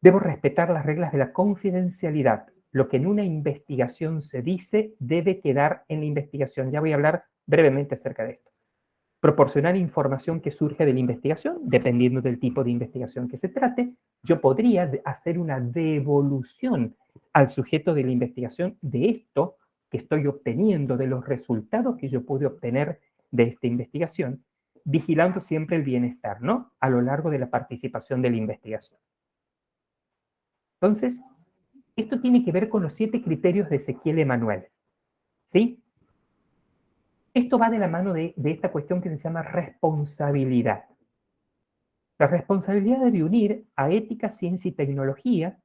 S2: Debo respetar las reglas de la confidencialidad. Lo que en una investigación se dice debe quedar en la investigación. Ya voy a hablar brevemente acerca de esto. Proporcionar información que surge de la investigación, dependiendo del tipo de investigación que se trate. Yo podría hacer una devolución al sujeto de la investigación de esto que estoy obteniendo, de los resultados que yo pude obtener de esta investigación, vigilando siempre el bienestar, ¿no? A lo largo de la participación de la investigación. Entonces, esto tiene que ver con los 7 criterios de Ezequiel Emanuel, ¿sí? Esto va de la mano de esta cuestión que se llama responsabilidad. La responsabilidad debe unir a ética, ciencia y tecnología.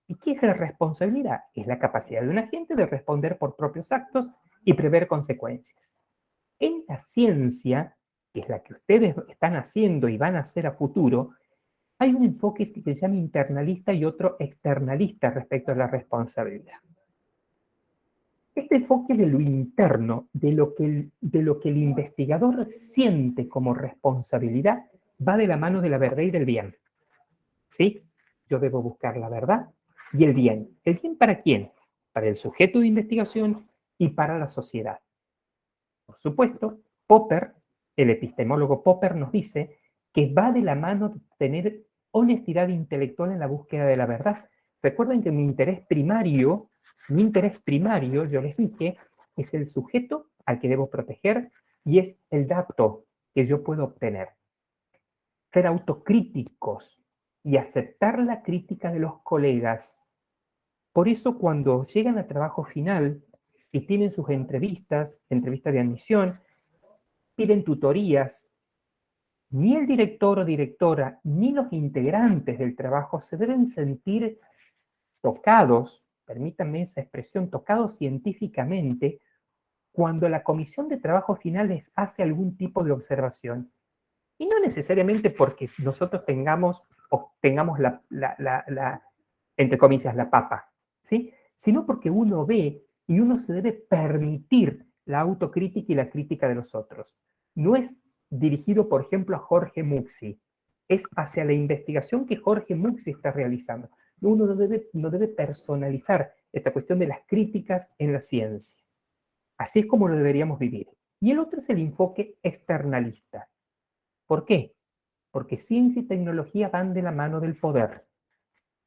S2: ¿Y qué es la responsabilidad? Es la capacidad de un agente de responder por propios actos y prever consecuencias. En la ciencia, que es la que ustedes están haciendo y van a hacer a futuro, hay un enfoque que se llama internalista y otro externalista respecto a la responsabilidad. Este enfoque de lo interno, de lo que el investigador siente como responsabilidad, va de la mano de la verdad y del bien. ¿Sí? Yo debo buscar la verdad y el bien. ¿El bien para quién? Para el sujeto de investigación y para la sociedad. Por supuesto, Popper, el epistemólogo Popper, nos dice que va de la mano de tener honestidad intelectual en la búsqueda de la verdad. Recuerden que mi interés primario, yo les dije, es el sujeto al que debo proteger y es el dato que yo puedo obtener. Ser autocríticos y aceptar la crítica de los colegas. Por eso cuando llegan a trabajo final y tienen sus entrevistas de admisión, piden tutorías, ni el director o directora, ni los integrantes del trabajo se deben sentir tocados, permítanme esa expresión, tocados científicamente, cuando la comisión de trabajo final les hace algún tipo de observación. Y no necesariamente porque nosotros tengamos entre comillas, la papa, ¿sí? Sino porque uno ve y uno se debe permitir la autocrítica y la crítica de los otros. No es dirigido, por ejemplo, a Jorge Muxi, es hacia la investigación que Jorge Muxi está realizando. Uno no debe personalizar esta cuestión de las críticas en la ciencia. Así es como lo deberíamos vivir. Y el otro es el enfoque externalista. ¿Por qué? Porque ciencia y tecnología van de la mano del poder.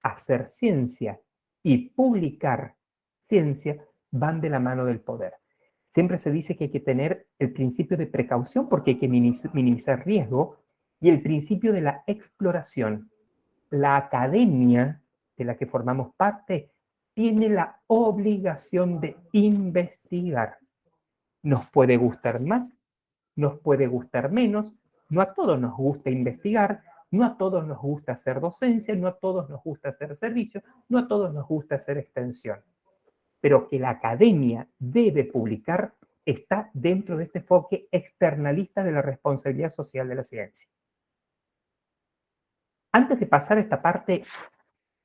S2: Hacer ciencia y publicar ciencia van de la mano del poder. Siempre se dice que hay que tener el principio de precaución porque hay que minimizar riesgo y el principio de la exploración. La academia de la que formamos parte tiene la obligación de investigar. Nos puede gustar más, nos puede gustar menos, no a todos nos gusta investigar, no a todos nos gusta hacer docencia, no a todos nos gusta hacer servicio, no a todos nos gusta hacer extensión. Pero que la academia debe publicar está dentro de este enfoque externalista de la responsabilidad social de la ciencia. Antes de pasar a esta parte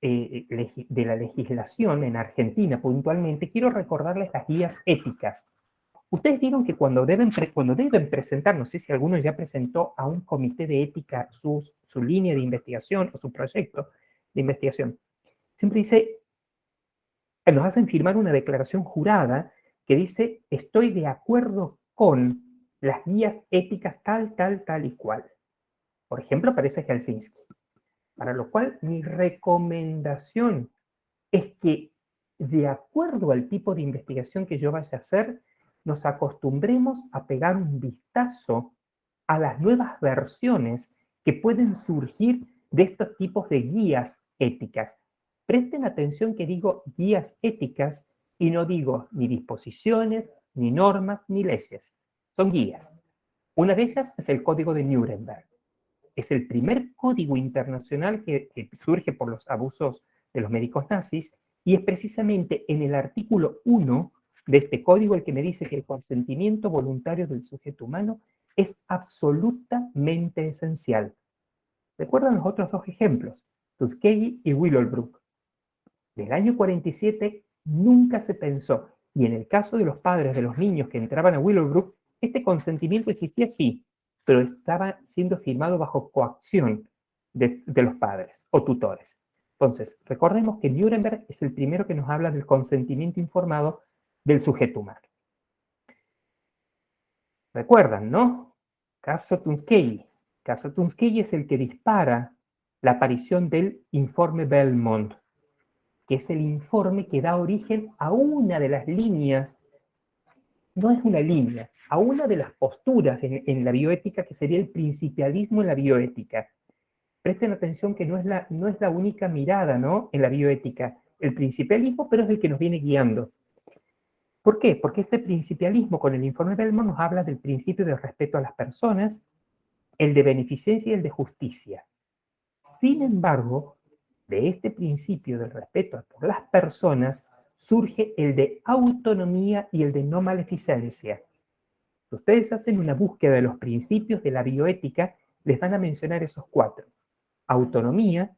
S2: de la legislación en Argentina puntualmente, quiero recordarles las guías éticas. Ustedes vieron que cuando deben presentar, no sé si alguno ya presentó a un comité de ética su línea de investigación o su proyecto de investigación, siempre dice, nos hacen firmar una declaración jurada que dice, estoy de acuerdo con las guías éticas tal y cual. Por ejemplo, aparece Helsinki. Para lo cual, mi recomendación es que, de acuerdo al tipo de investigación que yo vaya a hacer, nos acostumbremos a pegar un vistazo a las nuevas versiones que pueden surgir de estos tipos de guías éticas. Presten atención que digo guías éticas y no digo ni disposiciones, ni normas, ni leyes. Son guías. Una de ellas es el Código de Nuremberg. Es el primer código internacional que surge por los abusos de los médicos nazis y es precisamente en el artículo 1 de este código el que me dice que el consentimiento voluntario del sujeto humano es absolutamente esencial. ¿Recuerdan los otros dos ejemplos? Tuskegee y Willowbrook. Del año 47 nunca se pensó, y en el caso de los padres de los niños que entraban a Willowbrook, este consentimiento existía sí, pero estaba siendo firmado bajo coacción de los padres o tutores. Entonces, recordemos que Nuremberg es el primero que nos habla del consentimiento informado del sujeto humano. ¿Recuerdan, no? Caso Tuskegee. Caso Tuskegee es el que dispara la aparición del informe Belmont, que es el informe que da origen a una de las líneas, no es una línea, a una de las posturas en la bioética que sería el principialismo en la bioética. Presten atención que no es la única mirada, ¿no?, en la bioética, el principialismo, pero es el que nos viene guiando. ¿Por qué? Porque este principialismo con el informe Belmont nos habla del principio de respeto a las personas, el de beneficencia y el de justicia. Sin embargo, de este principio del respeto por las personas surge el de autonomía y el de no maleficencia. Si ustedes hacen una búsqueda de los principios de la bioética, les van a mencionar esos cuatro: autonomía,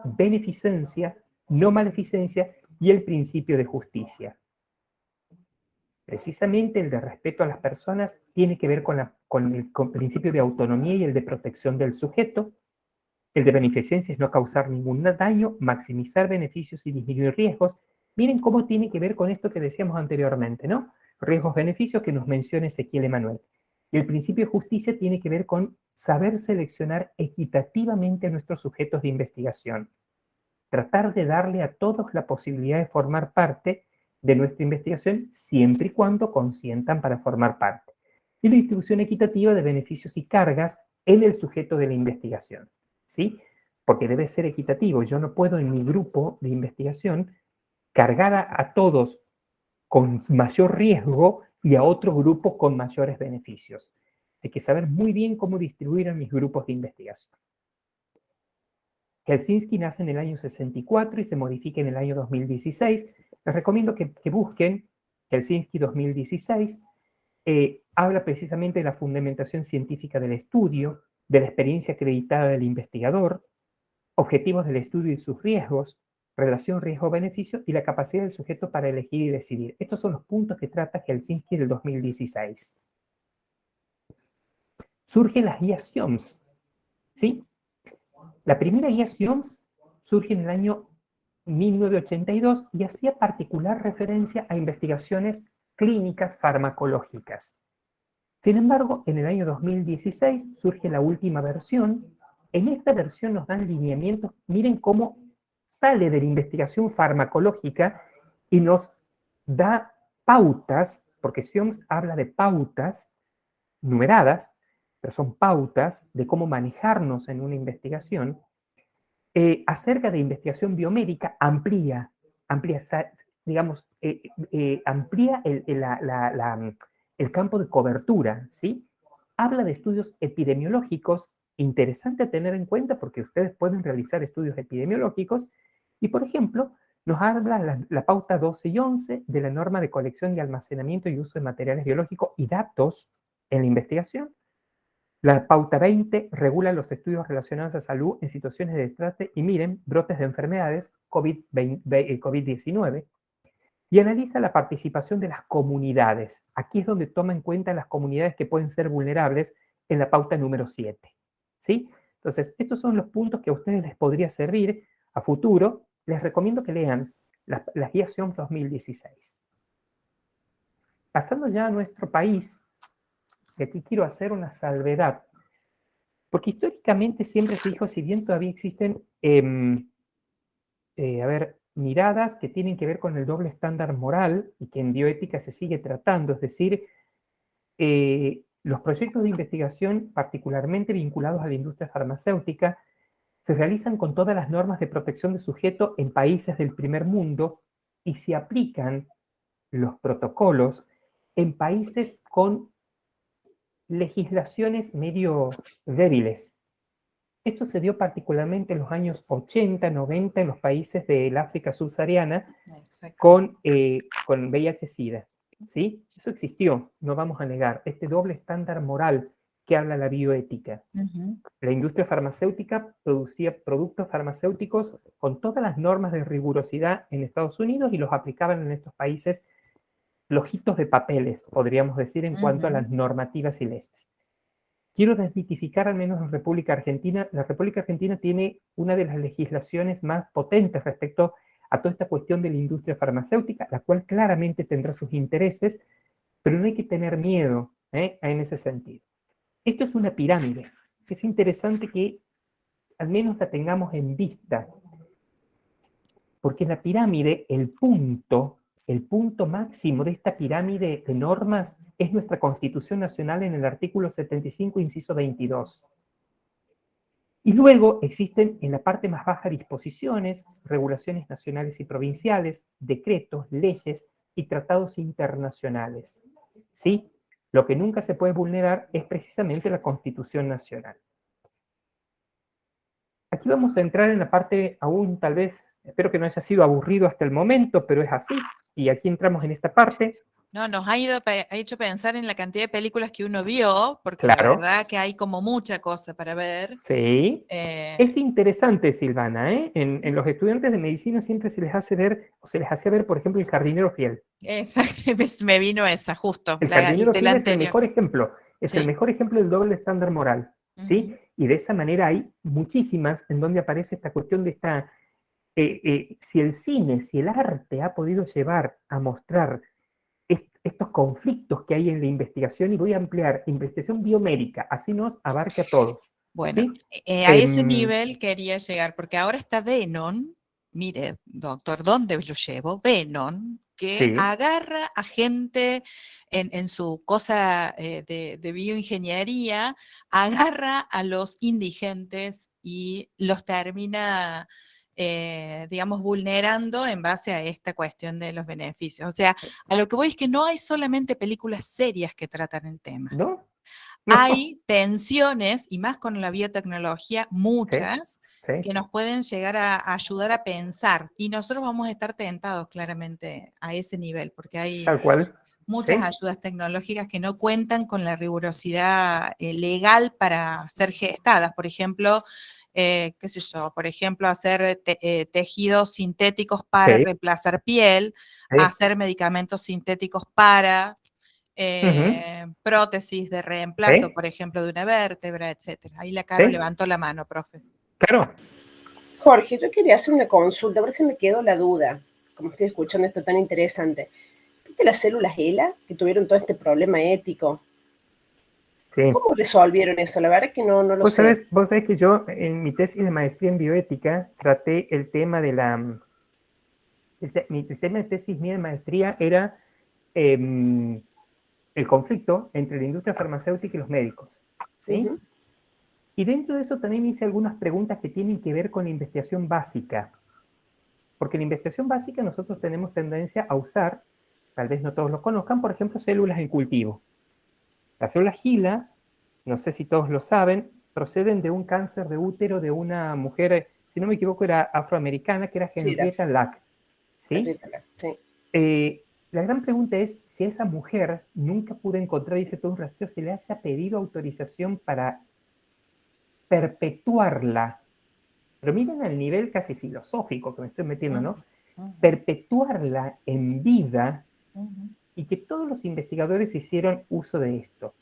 S2: beneficencia, no maleficencia y el principio de justicia. Precisamente el de respeto a las personas tiene que ver con el principio de autonomía y el de protección del sujeto. El de beneficencia es no causar ningún daño, maximizar beneficios y disminuir riesgos. Miren cómo tiene que ver con esto que decíamos anteriormente, ¿no? riesgos-beneficios que nos menciona Ezequiel Emanuel. Y el principio de justicia tiene que ver con saber seleccionar equitativamente a nuestros sujetos de investigación. Tratar de darle a todos la posibilidad de formar parte de nuestra investigación siempre y cuando consientan para formar parte. Y la distribución equitativa de beneficios y cargas en el sujeto de la investigación, ¿sí? Porque debe ser equitativo. Yo no puedo en mi grupo de investigación cargar a todos con mayor riesgo y a otro grupo con mayores beneficios. Hay que saber muy bien cómo distribuir a mis grupos de investigación. Helsinki nace en el año 64 y se modifica en el año 2016. Les recomiendo que busquen Helsinki 2016. Habla precisamente de la fundamentación científica del estudio, de la experiencia acreditada del investigador, objetivos del estudio y sus riesgos, relación riesgo-beneficio y la capacidad del sujeto para elegir y decidir. Estos son los puntos que trata Helsinki del 2016. Surgen las guías SIOMS, ¿sí? La primera guía SIOMS surge en el año 1982 y hacía particular referencia a investigaciones clínicas farmacológicas. Sin embargo, en el año 2016 surge la última versión. En esta versión nos dan lineamientos. Miren cómo sale de la investigación farmacológica y nos da pautas, porque SIOMS habla de pautas numeradas, pero son pautas de cómo manejarnos en una investigación. Acerca de investigación biomédica, amplía digamos, amplía el campo de cobertura, ¿sí? Habla de estudios epidemiológicos, interesante a tener en cuenta porque ustedes pueden realizar estudios epidemiológicos y, por ejemplo, nos habla la pauta 12 y 11 de la norma de colección y almacenamiento y uso de materiales biológicos y datos en la investigación. La pauta 20 regula los estudios relacionados a salud en situaciones de desastre y miren, brotes de enfermedades COVID-19 y analiza la participación de las comunidades. Aquí es donde toma en cuenta las comunidades que pueden ser vulnerables en la pauta número 7. ¿Sí? Entonces, estos son los puntos que a ustedes les podría servir a futuro. Les recomiendo que lean las guías SIOMS 2016. Pasando ya a nuestro país, y aquí quiero hacer una salvedad, porque históricamente siempre se dijo, si bien todavía existen, miradas que tienen que ver con el doble estándar moral y que en bioética se sigue tratando, es decir, los proyectos de investigación particularmente vinculados a la industria farmacéutica se realizan con todas las normas de protección de sujeto en países del primer mundo y se aplican los protocolos en países con legislaciones medio débiles. Esto se dio particularmente en los años 80, 90 en los países del África subsahariana con VIH-Sida. ¿Sí? Eso existió, no vamos a negar. Este doble estándar moral que habla la bioética. La industria farmacéutica producía productos farmacéuticos con todas las normas de rigurosidad en Estados Unidos y los aplicaban en estos países flojitos de papeles, podríamos decir, en cuanto a las normativas y leyes. Quiero desmitificar al menos en República Argentina. La República Argentina tiene una de las legislaciones más potentes respecto a toda esta cuestión de la industria farmacéutica, la cual claramente tendrá sus intereses, pero no hay que tener miedo en ese sentido. Esto es una pirámide. Es interesante que al menos la tengamos en vista, porque la pirámide, el punto máximo de esta pirámide de normas es nuestra Constitución Nacional en el artículo 75, inciso 22. Y luego existen en la parte más baja disposiciones, regulaciones nacionales y provinciales, decretos, leyes y tratados internacionales. ¿Sí? Lo que nunca se puede vulnerar es precisamente la Constitución Nacional. Aquí vamos a entrar en la parte aún tal vez, espero que no haya sido aburrido hasta el momento, pero es así. Y aquí entramos en esta parte.
S1: No, nos ha hecho pensar en la cantidad de películas que uno vio, porque
S2: Claro.
S1: la verdad que hay como mucha cosa para ver.
S2: Sí. Es interesante, Silvana, ¿eh? En los estudiantes de medicina siempre se les hace ver, o se les hacía ver, por ejemplo, El jardinero fiel.
S1: Exacto, me vino esa, justo.
S2: El jardinero fiel es el
S1: anterior.
S2: mejor ejemplo. Es
S1: Sí.
S2: el mejor ejemplo del doble estándar moral. ¿Sí? Y de esa manera hay muchísimas en donde aparece esta cuestión de esta... si el cine, si el arte ha podido llevar a mostrar estos conflictos que hay en la investigación, y voy a ampliar, investigación biomédica, así nos abarca a todos.
S1: Bueno,
S2: ¿sí?
S1: a ese nivel quería llegar, porque ahora está Venon, mire, doctor, ¿dónde lo llevo? Venon, que
S2: Sí.
S1: agarra a gente en su cosa de bioingeniería, agarra a los indigentes y los termina, digamos, vulnerando en base a esta cuestión de los beneficios. O sea, a lo que voy es que no hay solamente películas serias que tratan el tema.
S2: ¿No? No.
S1: Hay tensiones, y más con la biotecnología, muchas,
S2: Sí.
S1: que nos pueden llegar a ayudar a pensar. Y nosotros vamos a estar tentados claramente a ese nivel, porque hay
S2: Tal cual.
S1: muchas
S2: Sí.
S1: ayudas tecnológicas que no cuentan con la rigurosidad legal para ser gestadas. Por ejemplo, qué sé yo, por ejemplo, hacer tejidos sintéticos para
S2: Sí.
S1: reemplazar piel,
S2: Sí.
S1: hacer medicamentos sintéticos para
S2: Ujú.
S1: prótesis de reemplazo,
S2: Sí.
S1: por ejemplo, de una vértebra, etcétera. Ahí la Caro
S2: Sí.
S1: levantó la mano, profe.
S2: Claro.
S7: Jorge, yo quería hacer una consulta, a ver si me quedó la duda, como estoy escuchando esto tan interesante. ¿Viste las células ELA que tuvieron todo este problema ético?
S2: Sí.
S7: ¿Cómo resolvieron eso? La verdad es que no lo sé.
S2: Vos sabés que yo en mi tesis de maestría en bioética traté el tema de la... El tema de tesis mía de maestría era el conflicto entre la industria farmacéutica y los médicos. ¿Sí?
S7: Ujú.
S2: Y dentro de eso también hice algunas preguntas que tienen que ver con la investigación básica. Porque en la investigación básica nosotros tenemos tendencia a usar, tal vez no todos lo conozcan, por ejemplo, células en cultivo. Las células HeLa, no sé si todos lo saben, proceden de un cáncer de útero de una mujer, si no me equivoco, era afroamericana, que era
S7: Sí,
S2: Henrietta Lack. ¿Sí?
S7: sí.
S2: La gran pregunta es si a esa mujer nunca pudo encontrar, dice todo un rastreo, se le haya pedido autorización para perpetuarla. Pero miren al nivel casi filosófico que me estoy metiendo, ¿no? Perpetuarla en vida y que todos los investigadores hicieron uso de esto.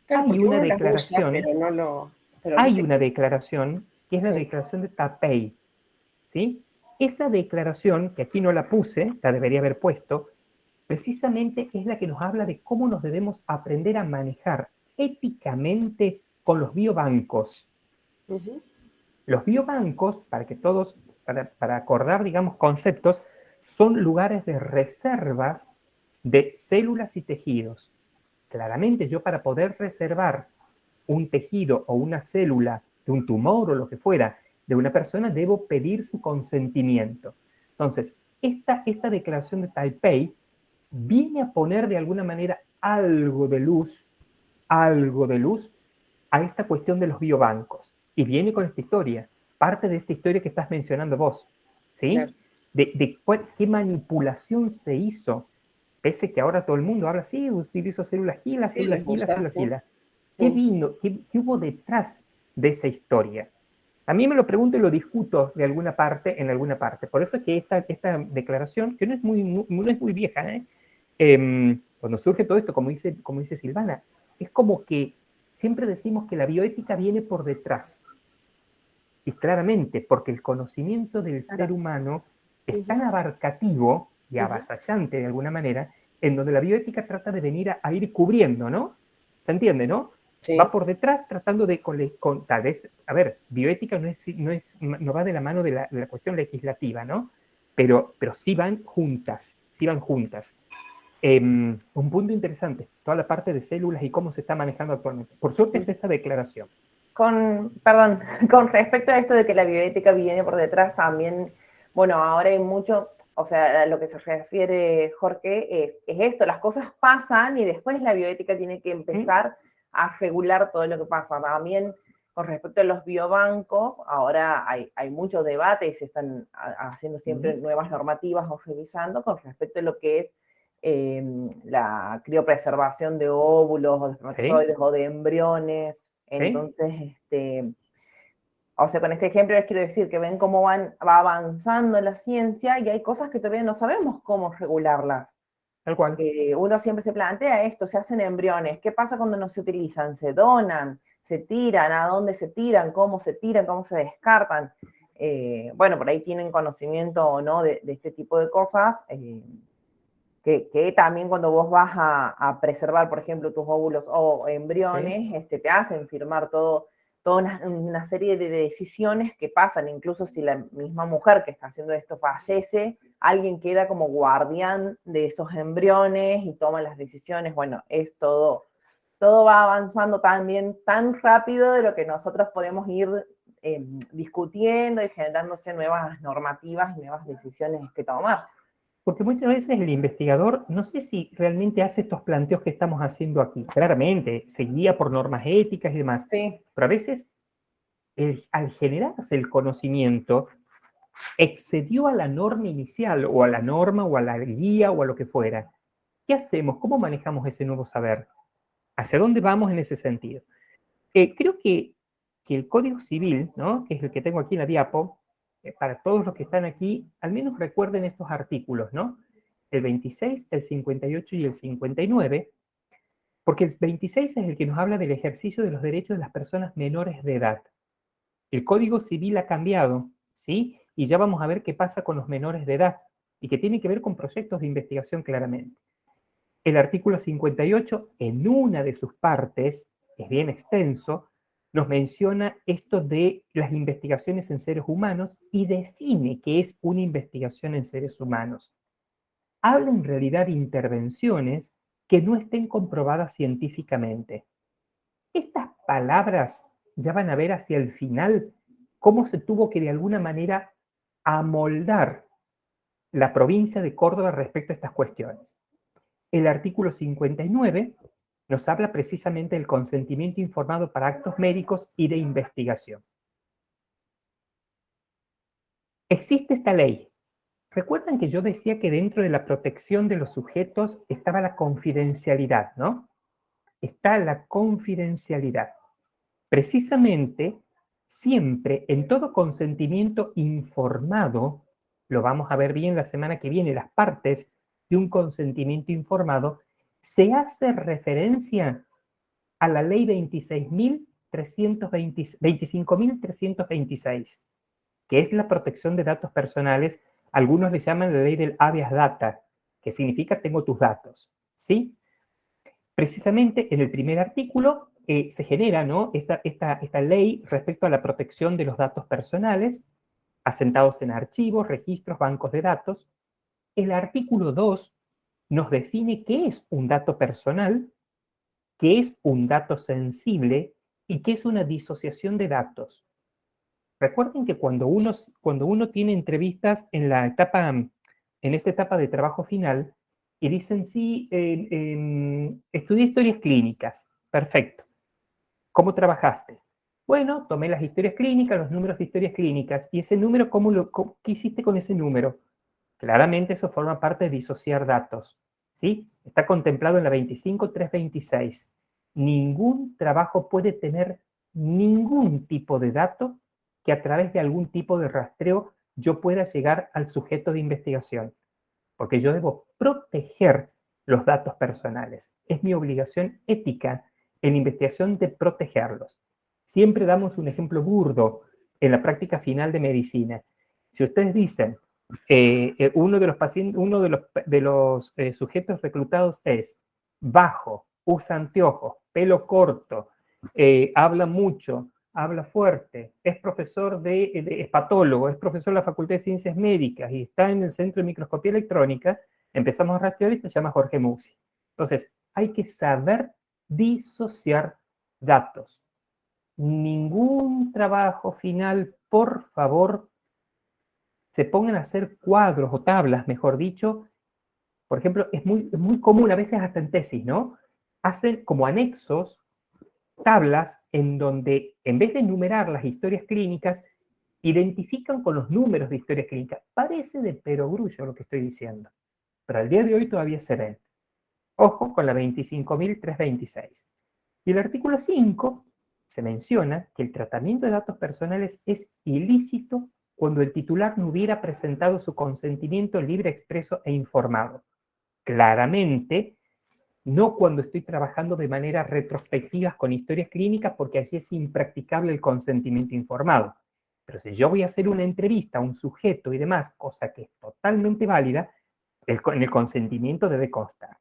S7: Claro,
S2: Hay
S7: porque
S2: una
S7: uno las usa,
S2: declaración,
S7: pero no lo... Pero
S2: hay
S7: viste
S2: una
S7: que...
S2: declaración que es la
S7: Sí.
S2: declaración de Tapei, ¿sí? Esa declaración, que aquí no la puse, la debería haber puesto, precisamente es la que nos habla de cómo nos debemos aprender a manejar éticamente con los biobancos.
S7: Ujú.
S2: Los biobancos, para que todos, para acordar, digamos, conceptos, son lugares de reservas de células y tejidos. Claramente yo para poder reservar un tejido o una célula de un tumor o lo que fuera de una persona, debo pedir su consentimiento. Entonces, esta declaración de Taipei viene a poner de alguna manera algo de luz a esta cuestión de los biobancos. Y viene con esta historia, parte de esta historia que estás mencionando vos, ¿sí?
S7: Claro.
S2: Qué manipulación se hizo, pese que ahora todo el mundo habla, sí, utilizo células GILA,
S7: Sí,
S2: células
S7: las
S2: GILA,
S7: usas,
S2: células
S7: sí.
S2: GILA. ¿Qué vino? ¿Qué hubo detrás de esa historia? A mí me lo pregunto y lo discuto de alguna parte, en alguna parte. Por eso es que esta declaración, que no es muy vieja, cuando surge todo esto, como dice Silvana, es como que siempre decimos que la bioética viene por detrás. Y claramente, porque el conocimiento del ser humano es tan abarcativo y avasallante de alguna manera, en donde la bioética trata de venir a ir cubriendo, ¿no? ¿Se entiende, no?
S7: Sí.
S2: Va por detrás tratando de, tal vez, a ver, bioética no va de la mano de la cuestión legislativa, ¿no? Pero sí van juntas, sí van juntas. Un punto interesante, toda la parte de células y cómo se está manejando actualmente. Por suerte está esta declaración.
S6: Perdón, con respecto a esto de que la bioética viene por detrás también, bueno, ahora hay mucho, o sea, a lo que se refiere Jorge es esto, las cosas pasan y después la bioética tiene que empezar a regular todo lo que pasa. También con respecto a los biobancos, ahora hay mucho debate y se están haciendo siempre nuevas normativas o revisando con respecto a lo que es la criopreservación de óvulos o de espermatozoides o de embriones. Entonces, o sea, con este ejemplo les quiero decir que ven cómo va avanzando la ciencia y hay cosas que todavía no sabemos cómo regularlas.
S2: Tal cual.
S6: Uno siempre se plantea esto, se hacen embriones, ¿qué pasa cuando no se utilizan? ¿Se donan? ¿Se tiran? ¿A dónde se tiran? ¿Cómo se tiran? ¿Cómo se descartan? Bueno, por ahí tienen conocimiento o no de este tipo de cosas. que también cuando vos vas a preservar, por ejemplo, tus óvulos o embriones, te hacen firmar toda una serie de decisiones que pasan, incluso si la misma mujer que está haciendo esto fallece, alguien queda como guardián de esos embriones y toma las decisiones. Bueno, es todo va avanzando también tan rápido de lo que nosotros podemos ir discutiendo y generándose nuevas normativas y nuevas decisiones que tomar.
S2: Porque muchas veces el investigador, no sé si realmente hace estos planteos que estamos haciendo aquí. Claramente, se guía por normas éticas y demás.
S6: Sí.
S2: Pero a veces, al generarse el conocimiento, excedió a la norma inicial, o a la norma, o a la guía, o a lo que fuera. ¿Qué hacemos? ¿Cómo manejamos ese nuevo saber? ¿Hacia dónde vamos en ese sentido? Creo que el Código Civil, ¿no?, que es el que tengo aquí en la diapo, para todos los que están aquí, al menos recuerden estos artículos, ¿no? El 26, el 58 y el 59, porque el 26 es el que nos habla del ejercicio de los derechos de las personas menores de edad. El Código Civil ha cambiado, ¿sí? Y ya vamos a ver qué pasa con los menores de edad, y que tiene que ver con proyectos de investigación claramente. El artículo 58, en una de sus partes, es bien extenso, nos menciona esto de las investigaciones en seres humanos y define qué es una investigación en seres humanos. Habla en realidad de intervenciones que no estén comprobadas científicamente. Estas palabras ya van a ver hacia el final cómo se tuvo que de alguna manera amoldar la provincia de Córdoba respecto a estas cuestiones. El artículo 59 nos habla precisamente del consentimiento informado para actos médicos y de investigación. Existe esta ley. Recuerdan que yo decía que dentro de la protección de los sujetos estaba la confidencialidad, ¿no? Está la confidencialidad. Precisamente, siempre, en todo consentimiento informado, lo vamos a ver bien la semana que viene, las partes de un consentimiento informado, se hace referencia a la ley 25.326, que es la protección de datos personales. Algunos le llaman la ley del habeas data, que significa tengo tus datos, ¿sí? Precisamente en el primer artículo se genera, ¿no?, esta ley respecto a la protección de los datos personales, asentados en archivos, registros, bancos de datos. El artículo 2 nos define qué es un dato personal, qué es un dato sensible y qué es una disociación de datos. Recuerden que cuando uno tiene entrevistas en esta etapa de trabajo final, y dicen, sí, estudié historias clínicas, perfecto. ¿Cómo trabajaste? Bueno, tomé las historias clínicas, los números de historias clínicas, y ese número, ¿qué hiciste con ese número? Claramente eso forma parte de disociar datos, ¿sí? Está contemplado en la 25.326. Ningún trabajo puede tener ningún tipo de dato que a través de algún tipo de rastreo yo pueda llegar al sujeto de investigación, porque yo debo proteger los datos personales. Es mi obligación ética en investigación de protegerlos. Siempre damos un ejemplo burdo en la práctica final de medicina. Si ustedes dicen, uno de los sujetos reclutados es bajo, usa anteojos, pelo corto, habla mucho, habla fuerte, es profesor es patólogo, es profesor de la Facultad de Ciencias Médicas y está en el Centro de Microscopía Electrónica, empezamos a rastrear y se llama Jorge Musi. Entonces, hay que saber disociar datos. Ningún trabajo final, por favor, se pongan a hacer cuadros o tablas, mejor dicho. Por ejemplo, es muy común, a veces hasta en tesis, ¿no? Hacen como anexos tablas en donde, en vez de enumerar las historias clínicas, identifican con los números de historias clínicas. Parece de perogrullo lo que estoy diciendo, pero al día de hoy todavía se ven. Ojo con la 25.326. Y el artículo 5 se menciona que el tratamiento de datos personales es ilícito cuando el titular no hubiera presentado su consentimiento libre, expreso e informado. Claramente, no cuando estoy trabajando de manera retrospectiva con historias clínicas, porque allí es impracticable el consentimiento informado. Pero si yo voy a hacer una entrevista a un sujeto y demás, cosa que es totalmente válida, En el consentimiento debe constar.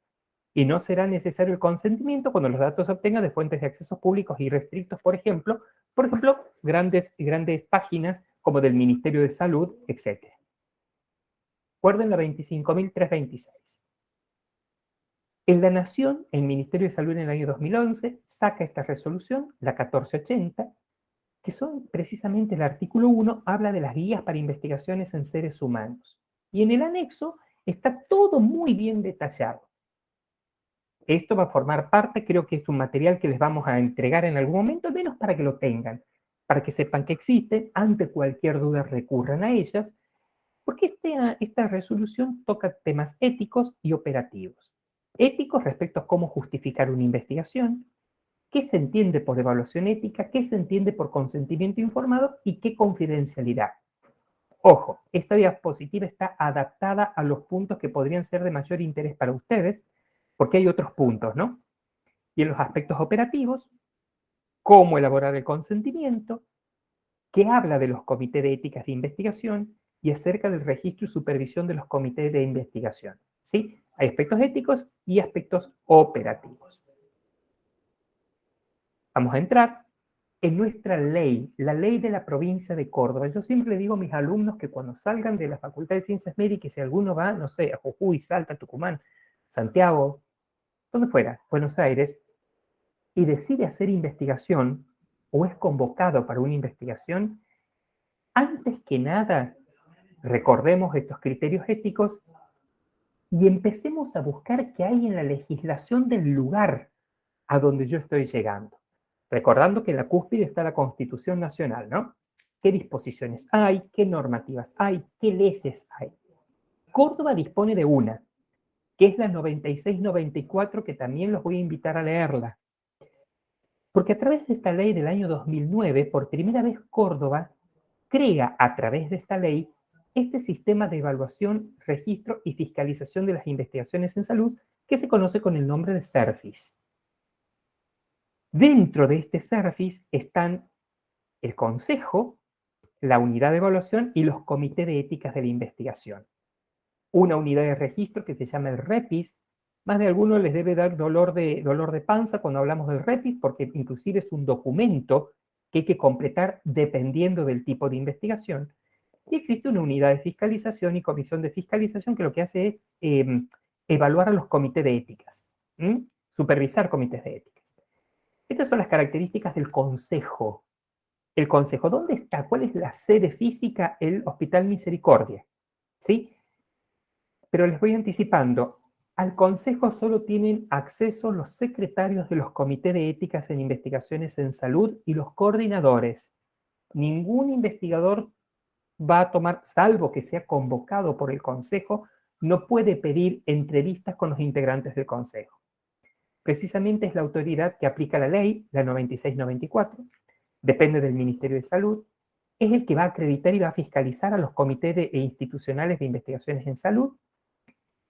S2: Y no será necesario el consentimiento cuando los datos se obtengan de fuentes de acceso públicos y restrictos, por ejemplo, grandes páginas como del Ministerio de Salud, etc. Recuerden la 25.326. En La Nación, el Ministerio de Salud en el año 2011 saca esta resolución, la 1480, que son precisamente el artículo 1, habla de las guías para investigaciones en seres humanos. Y en el anexo está todo muy bien detallado. Esto va a formar parte, creo que es un material que les vamos a entregar en algún momento, al menos para que lo tengan, para que sepan que existen, ante cualquier duda recurran a ellas, porque esta resolución toca temas éticos y operativos. Éticos respecto a cómo justificar una investigación, qué se entiende por evaluación ética, qué se entiende por consentimiento informado y qué confidencialidad. Ojo, esta diapositiva está adaptada a los puntos que podrían ser de mayor interés para ustedes, porque hay otros puntos, ¿no? Y en los aspectos operativos, cómo elaborar el consentimiento, que habla de los comités de éticas de investigación y acerca del registro y supervisión de los comités de investigación. ¿Sí? Hay aspectos éticos y aspectos operativos. Vamos a entrar en nuestra ley, la ley de la provincia de Córdoba. Yo siempre le digo a mis alumnos que cuando salgan de la Facultad de Ciencias Médicas, si alguno va, no sé, a Jujuy, Salta, Tucumán, Santiago, donde fuera, Buenos Aires, y decide hacer investigación, o es convocado para una investigación, antes que nada, recordemos estos criterios éticos y empecemos a buscar qué hay en la legislación del lugar a donde yo estoy llegando. Recordando que en la cúspide está la Constitución Nacional, ¿no? ¿Qué disposiciones hay? ¿Qué normativas hay? ¿Qué leyes hay? Córdoba dispone de una, que es la 9694, que también los voy a invitar a leerla. Porque a través de esta ley del año 2009, por primera vez Córdoba crea a través de esta ley este sistema de evaluación, registro y fiscalización de las investigaciones en salud que se conoce con el nombre de CERFIS. Dentro de este CERFIS están el Consejo, la Unidad de Evaluación y los Comités de Éticas de la Investigación. Una unidad de registro que se llama el REPIS. Más de algunos les debe dar dolor de panza cuando hablamos del REPIS, porque inclusive es un documento que hay que completar dependiendo del tipo de investigación. Y existe una unidad de fiscalización y comisión de fiscalización que lo que hace es evaluar a los comités de éticas, supervisar comités de éticas. Estas son las características del Consejo. El Consejo, ¿dónde está? ¿Cuál es la sede física? El Hospital Misericordia, ¿sí? Pero les voy anticipando, al Consejo solo tienen acceso los secretarios de los comités de éticas en investigaciones en salud y los coordinadores. Ningún investigador va a tomar, salvo que sea convocado por el Consejo, no puede pedir entrevistas con los integrantes del Consejo. Precisamente es la autoridad que aplica la ley, la 9694, depende del Ministerio de Salud, es el que va a acreditar y va a fiscalizar a los comités e institucionales de investigaciones en salud.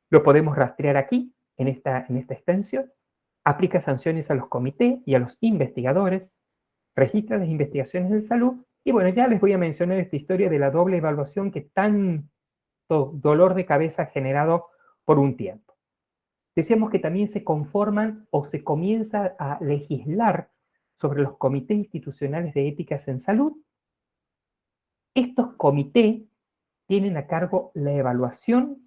S2: Lo podemos rastrear aquí, en esta extensión. Aplica sanciones a los comités y a los investigadores, registra las investigaciones en salud, y bueno, ya les voy a mencionar esta historia de la doble evaluación que tanto dolor de cabeza ha generado por un tiempo. Decíamos que también se conforman o se comienza a legislar sobre los comités institucionales de éticas en salud. Estos comités tienen a cargo la evaluación,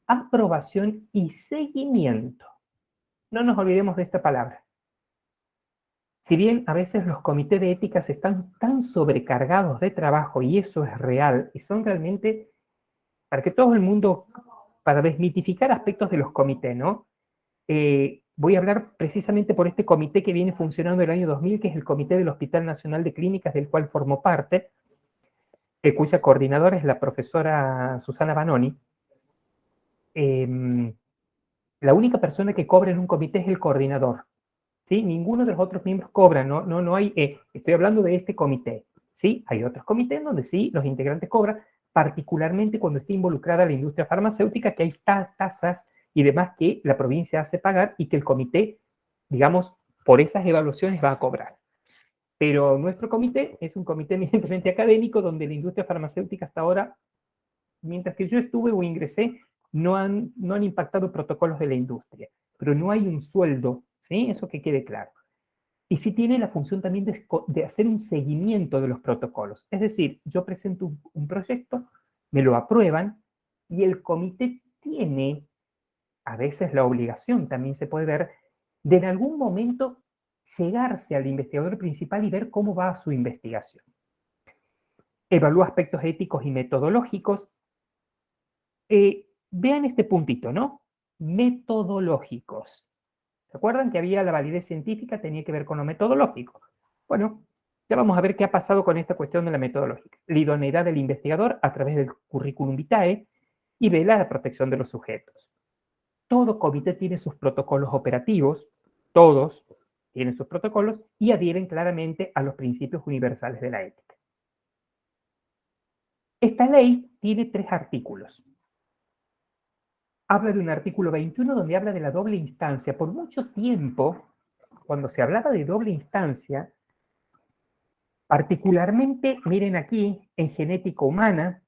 S2: aprobación y seguimiento. No nos olvidemos de esta palabra. Si bien a veces los comités de éticas están tan sobrecargados de trabajo, y eso es real, y son realmente, para que todo el mundo, para desmitificar aspectos de los comités, ¿no? Voy a hablar precisamente por este comité que viene funcionando el año 2000, que es el Comité del Hospital Nacional de Clínicas, del cual formo parte, cuya coordinadora es la profesora Susana Banoni. La única persona que cobra en un comité es el coordinador, ¿sí? Ninguno de los otros miembros cobra, no hay, estoy hablando de este comité, ¿sí? Hay otros comités donde sí, los integrantes cobran, particularmente cuando está involucrada la industria farmacéutica, que hay tasas y demás que la provincia hace pagar y que el comité, digamos, por esas evaluaciones va a cobrar. Pero nuestro comité es un comité eminentemente académico donde la industria farmacéutica hasta ahora, mientras que yo estuve o ingresé, no han impactado protocolos de la industria, pero no hay un sueldo, ¿sí? Eso que quede claro. Y sí tiene la función también de hacer un seguimiento de los protocolos. Es decir, yo presento un proyecto, me lo aprueban, y el comité tiene, a veces la obligación también se puede ver, de en algún momento llegarse al investigador principal y ver cómo va su investigación. Evalúa aspectos éticos y metodológicos. Vean este puntito, ¿no? Metodológicos. ¿Se acuerdan que había la validez científica, tenía que ver con lo metodológico? Bueno, ya vamos a ver qué ha pasado con esta cuestión de la metodológica. La idoneidad del investigador a través del currículum vitae y vela la protección de los sujetos. Todo comité tiene sus protocolos operativos, todos tienen sus protocolos y adhieren claramente a los principios universales de la ética. Esta ley tiene 3 artículos. Habla de un artículo 21 donde habla de la doble instancia. Por mucho tiempo, cuando se hablaba de doble instancia, particularmente, miren aquí, en genética humana,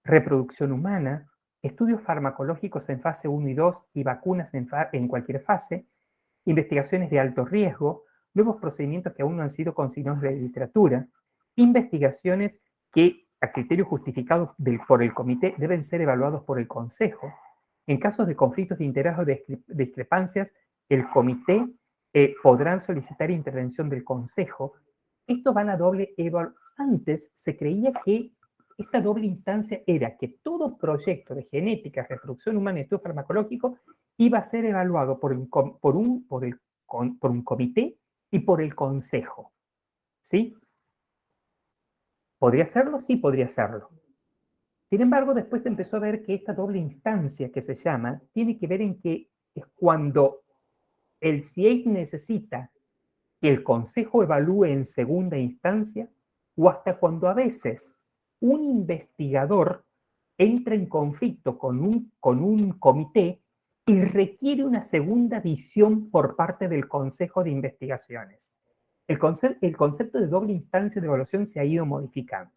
S2: reproducción humana, estudios farmacológicos en fase 1 y 2 y vacunas en cualquier fase, investigaciones de alto riesgo, nuevos procedimientos que aún no han sido consignados de la literatura, investigaciones que, a criterio justificado por el comité, deben ser evaluados por el consejo. En casos de conflictos de interés o de discrepancias, el comité podrán solicitar intervención del consejo. Estos van a doble evaluación. Antes se creía que esta doble instancia era que todo proyecto de genética, reproducción humana y estudio farmacológico iba a ser evaluado por un comité y por el consejo. ¿Sí? ¿Podría hacerlo? Sí, podría hacerlo. Sin embargo, después se empezó a ver que esta doble instancia que se llama tiene que ver en que es cuando el CIEIS necesita que el consejo evalúe en segunda instancia o hasta cuando a veces un investigador entra en conflicto con un comité y requiere una segunda visión por parte del consejo de investigaciones. El concepto de doble instancia de evaluación se ha ido modificando.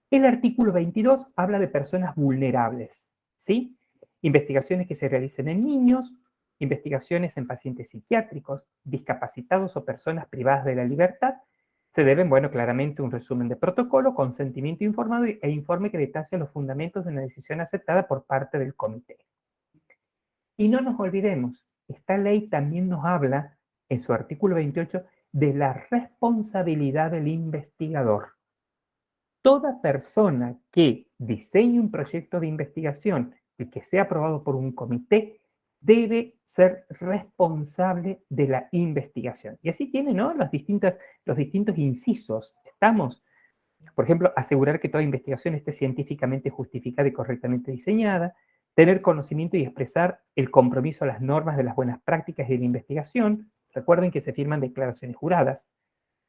S2: El artículo 22 habla de personas vulnerables, ¿sí? Investigaciones que se realicen en niños, investigaciones en pacientes psiquiátricos, discapacitados o personas privadas de la libertad. Se deben, bueno, claramente un resumen de protocolo, consentimiento informado e informe que detalle los fundamentos de una decisión aceptada por parte del comité. Y no nos olvidemos, esta ley también nos habla, en su artículo 28, de la responsabilidad del investigador. Toda persona que diseñe un proyecto de investigación y que sea aprobado por un comité debe ser responsable de la investigación. Y así tiene, ¿no?, los distintos incisos. Estamos, por ejemplo, asegurar que toda investigación esté científicamente justificada y correctamente diseñada, tener conocimiento y expresar el compromiso a las normas de las buenas prácticas y de la investigación. Recuerden que se firman declaraciones juradas.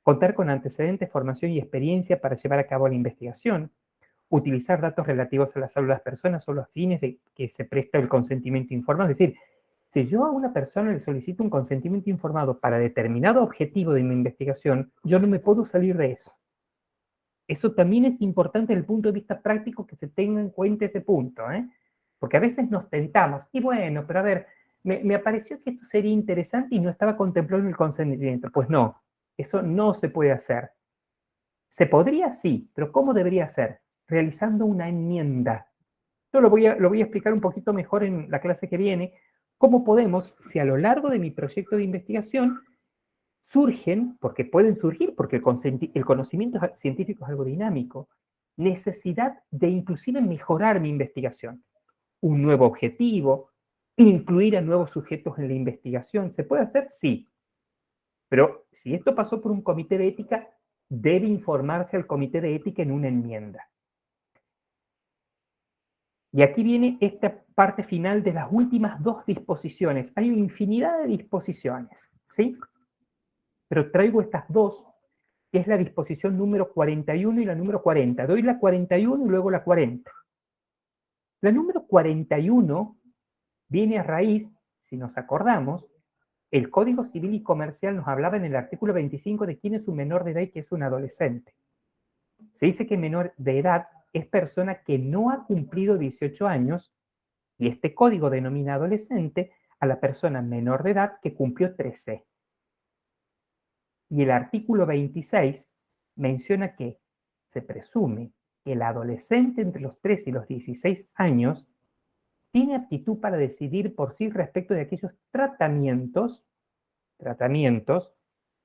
S2: Contar con antecedentes, formación y experiencia para llevar a cabo la investigación, utilizar datos relativos a la salud de las personas o los fines de que se presta el consentimiento informado. Es decir, si yo a una persona le solicito un consentimiento informado para determinado objetivo de mi investigación, yo no me puedo salir de eso. Eso también es importante desde el punto de vista práctico que se tenga en cuenta ese punto, ¿eh? Porque a veces nos tentamos, y bueno, pero a ver, me pareció que esto sería interesante y no estaba contemplado en el consentimiento. Pues no. Eso no se puede hacer. ¿Se podría? Sí, pero ¿cómo debería ser? Realizando una enmienda. Yo lo voy a explicar un poquito mejor en la clase que viene. ¿Cómo podemos, si a lo largo de mi proyecto de investigación surgen, porque pueden surgir, porque el conocimiento científico es algo dinámico, necesidad de inclusive mejorar mi investigación? Un nuevo objetivo, incluir a nuevos sujetos en la investigación. ¿Se puede hacer? Sí. Pero si esto pasó por un comité de ética, debe informarse al comité de ética en una enmienda. Y aquí viene esta parte final de las últimas 2 disposiciones. Hay una infinidad de disposiciones, ¿sí? Pero traigo estas 2, que es la disposición número 41 y la número 40. Doy la 41 y luego la 40. La número 41 viene a raíz, si nos acordamos, el Código Civil y Comercial nos hablaba en el artículo 25 de quién es un menor de edad y qué es un adolescente. Se dice que menor de edad es persona que no ha cumplido 18 años Y este código denomina adolescente a la persona menor de edad que cumplió 13. Y el artículo 26 menciona que se presume que el adolescente entre los 13 y los 16 años tiene aptitud para decidir por sí respecto de aquellos tratamientos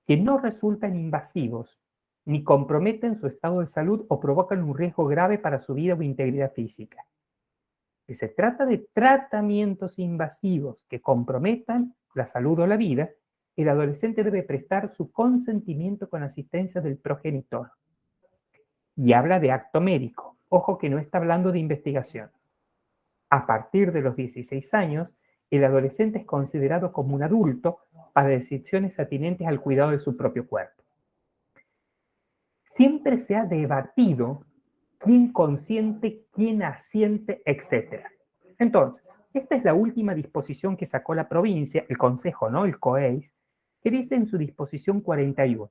S2: que no resultan invasivos, ni comprometen su estado de salud o provocan un riesgo grave para su vida o integridad física. Si se trata de tratamientos invasivos que comprometan la salud o la vida, el adolescente debe prestar su consentimiento con asistencia del progenitor. Y habla de acto médico. Ojo que no está hablando de investigación. A partir de los 16 años, el adolescente es considerado como un adulto para decisiones atinentes al cuidado de su propio cuerpo. Siempre se ha debatido quién consiente, quién asiente, etc. Entonces, esta es la última disposición que sacó la provincia, el Consejo, ¿no? El COEIS, que dice en su disposición 41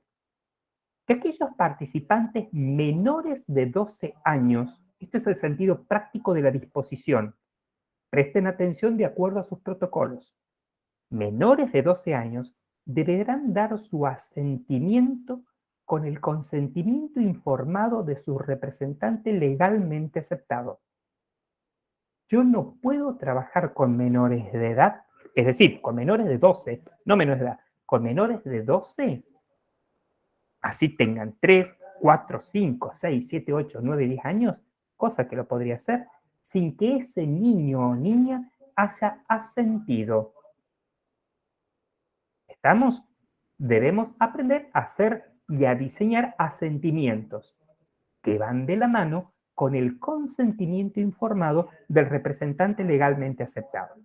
S2: que aquellos participantes menores de 12 años, este es el sentido práctico de la disposición, presten atención de acuerdo a sus protocolos, menores de 12 años deberán dar su asentimiento con el consentimiento informado de su representante legalmente aceptado. Yo no puedo trabajar con menores de edad, es decir, con menores de 12, no menores de edad, con menores de 12, así tengan 3, 4, 5, 6, 7, 8, 9, 10 años, cosa que lo podría hacer, sin que ese niño o niña haya asentido. ¿Estamos? Debemos aprender a hacer y a diseñar asentimientos que van de la mano con el consentimiento informado del representante legalmente aceptado.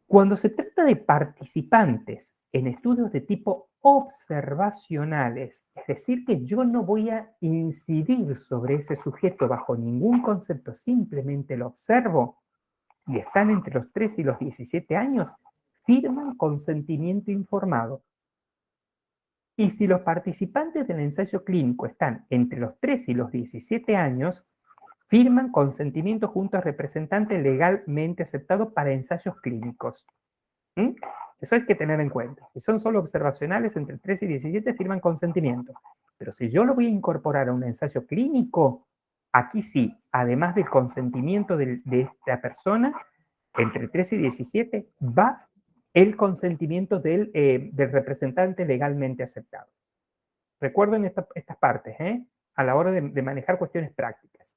S2: Cuando se trata de participantes en estudios de tipo observacionales, es decir, que yo no voy a incidir sobre ese sujeto bajo ningún concepto, simplemente lo observo, y están entre los 13 y los 17 años, firman consentimiento informado. Y si los participantes del ensayo clínico están entre los 13 y los 17 años, firman consentimiento junto al representante legalmente aceptado para ensayos clínicos. Eso hay que tener en cuenta. Si son solo observacionales entre 13 y 17, firman consentimiento. Pero si yo lo voy a incorporar a un ensayo clínico, aquí sí, además del consentimiento de esta persona, entre 13 y 17, va el consentimiento del representante legalmente aceptado. Recuerden estas partes, a la hora de manejar cuestiones prácticas.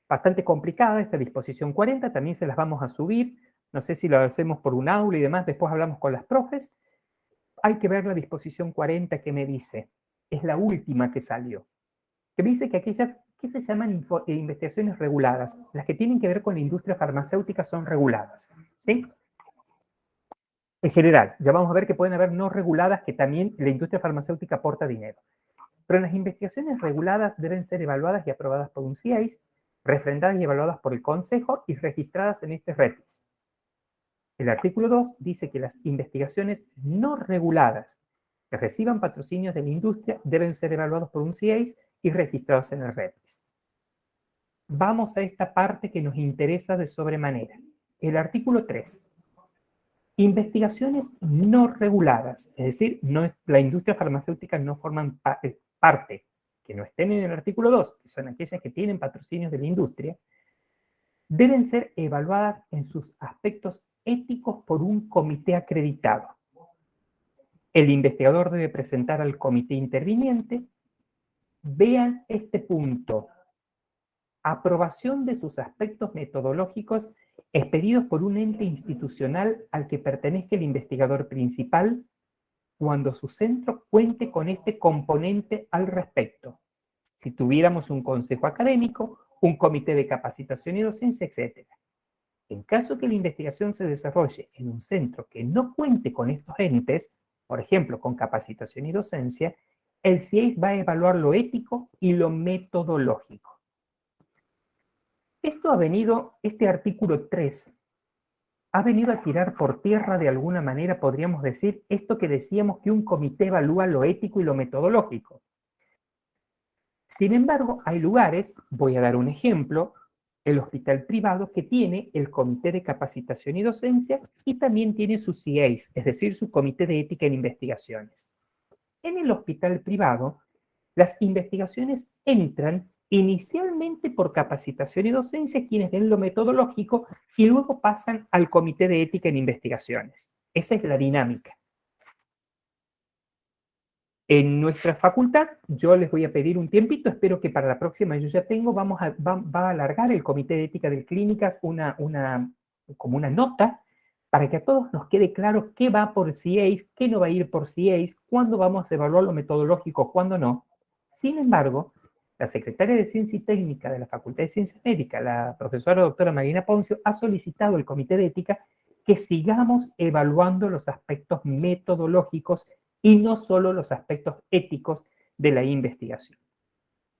S2: Bastante complicada esta disposición 40, también se las vamos a subir. No sé si lo hacemos por un aula y demás, después hablamos con las profes. Hay que ver la disposición 40 que me dice, es la última que salió, que me dice que aquellas que se llaman investigaciones reguladas, las que tienen que ver con la industria farmacéutica son reguladas, ¿sí? En general, ya vamos a ver que pueden haber no reguladas que también la industria farmacéutica aporta dinero. Pero las investigaciones reguladas deben ser evaluadas y aprobadas por un CIEIS, refrendadas y evaluadas por el Consejo y registradas en este REPIS. El artículo 2 dice que las investigaciones no reguladas que reciban patrocinios de la industria deben ser evaluados por un CIEIS y registrados en el REPIS. Vamos a esta parte que nos interesa de sobremanera. El artículo 3. Investigaciones no reguladas, es decir, la industria farmacéutica no forman parte, que no estén en el artículo 2, que son aquellas que tienen patrocinios de la industria, deben ser evaluadas en sus aspectos éticos por un comité acreditado. El investigador debe presentar al comité interviniente, vean este punto, aprobación de sus aspectos metodológicos expedidos por un ente institucional al que pertenezca el investigador principal cuando su centro cuente con este componente al respecto. Si tuviéramos un consejo académico, un comité de capacitación y docencia, etc. En caso que la investigación se desarrolle en un centro que no cuente con estos entes, por ejemplo, con capacitación y docencia, el CIEIS va a evaluar lo ético y lo metodológico. Este artículo 3, ha venido a tirar por tierra de alguna manera, podríamos decir, esto que decíamos que un comité evalúa lo ético y lo metodológico. Sin embargo, hay lugares, voy a dar un ejemplo, el hospital privado, que tiene el Comité de Capacitación y Docencia y también tiene su CIEIS, es decir, su Comité de Ética en Investigaciones. En el hospital privado, las investigaciones entran inicialmente por capacitación y docencia, quienes ven lo metodológico, y luego pasan al Comité de Ética en Investigaciones. Esa es la dinámica. En nuestra facultad, yo les voy a pedir un tiempito, espero que para la próxima yo ya tengo, va a alargar el Comité de Ética de Clínicas como una nota, para que a todos nos quede claro qué va por CIEIS, qué no va a ir por CIEIS, cuándo vamos a evaluar lo metodológico, cuándo no. Sin embargo, la secretaria de Ciencia y Técnica de la Facultad de Ciencias Médicas, la profesora doctora Marina Poncio, ha solicitado al Comité de Ética que sigamos evaluando los aspectos metodológicos y no solo los aspectos éticos de la investigación.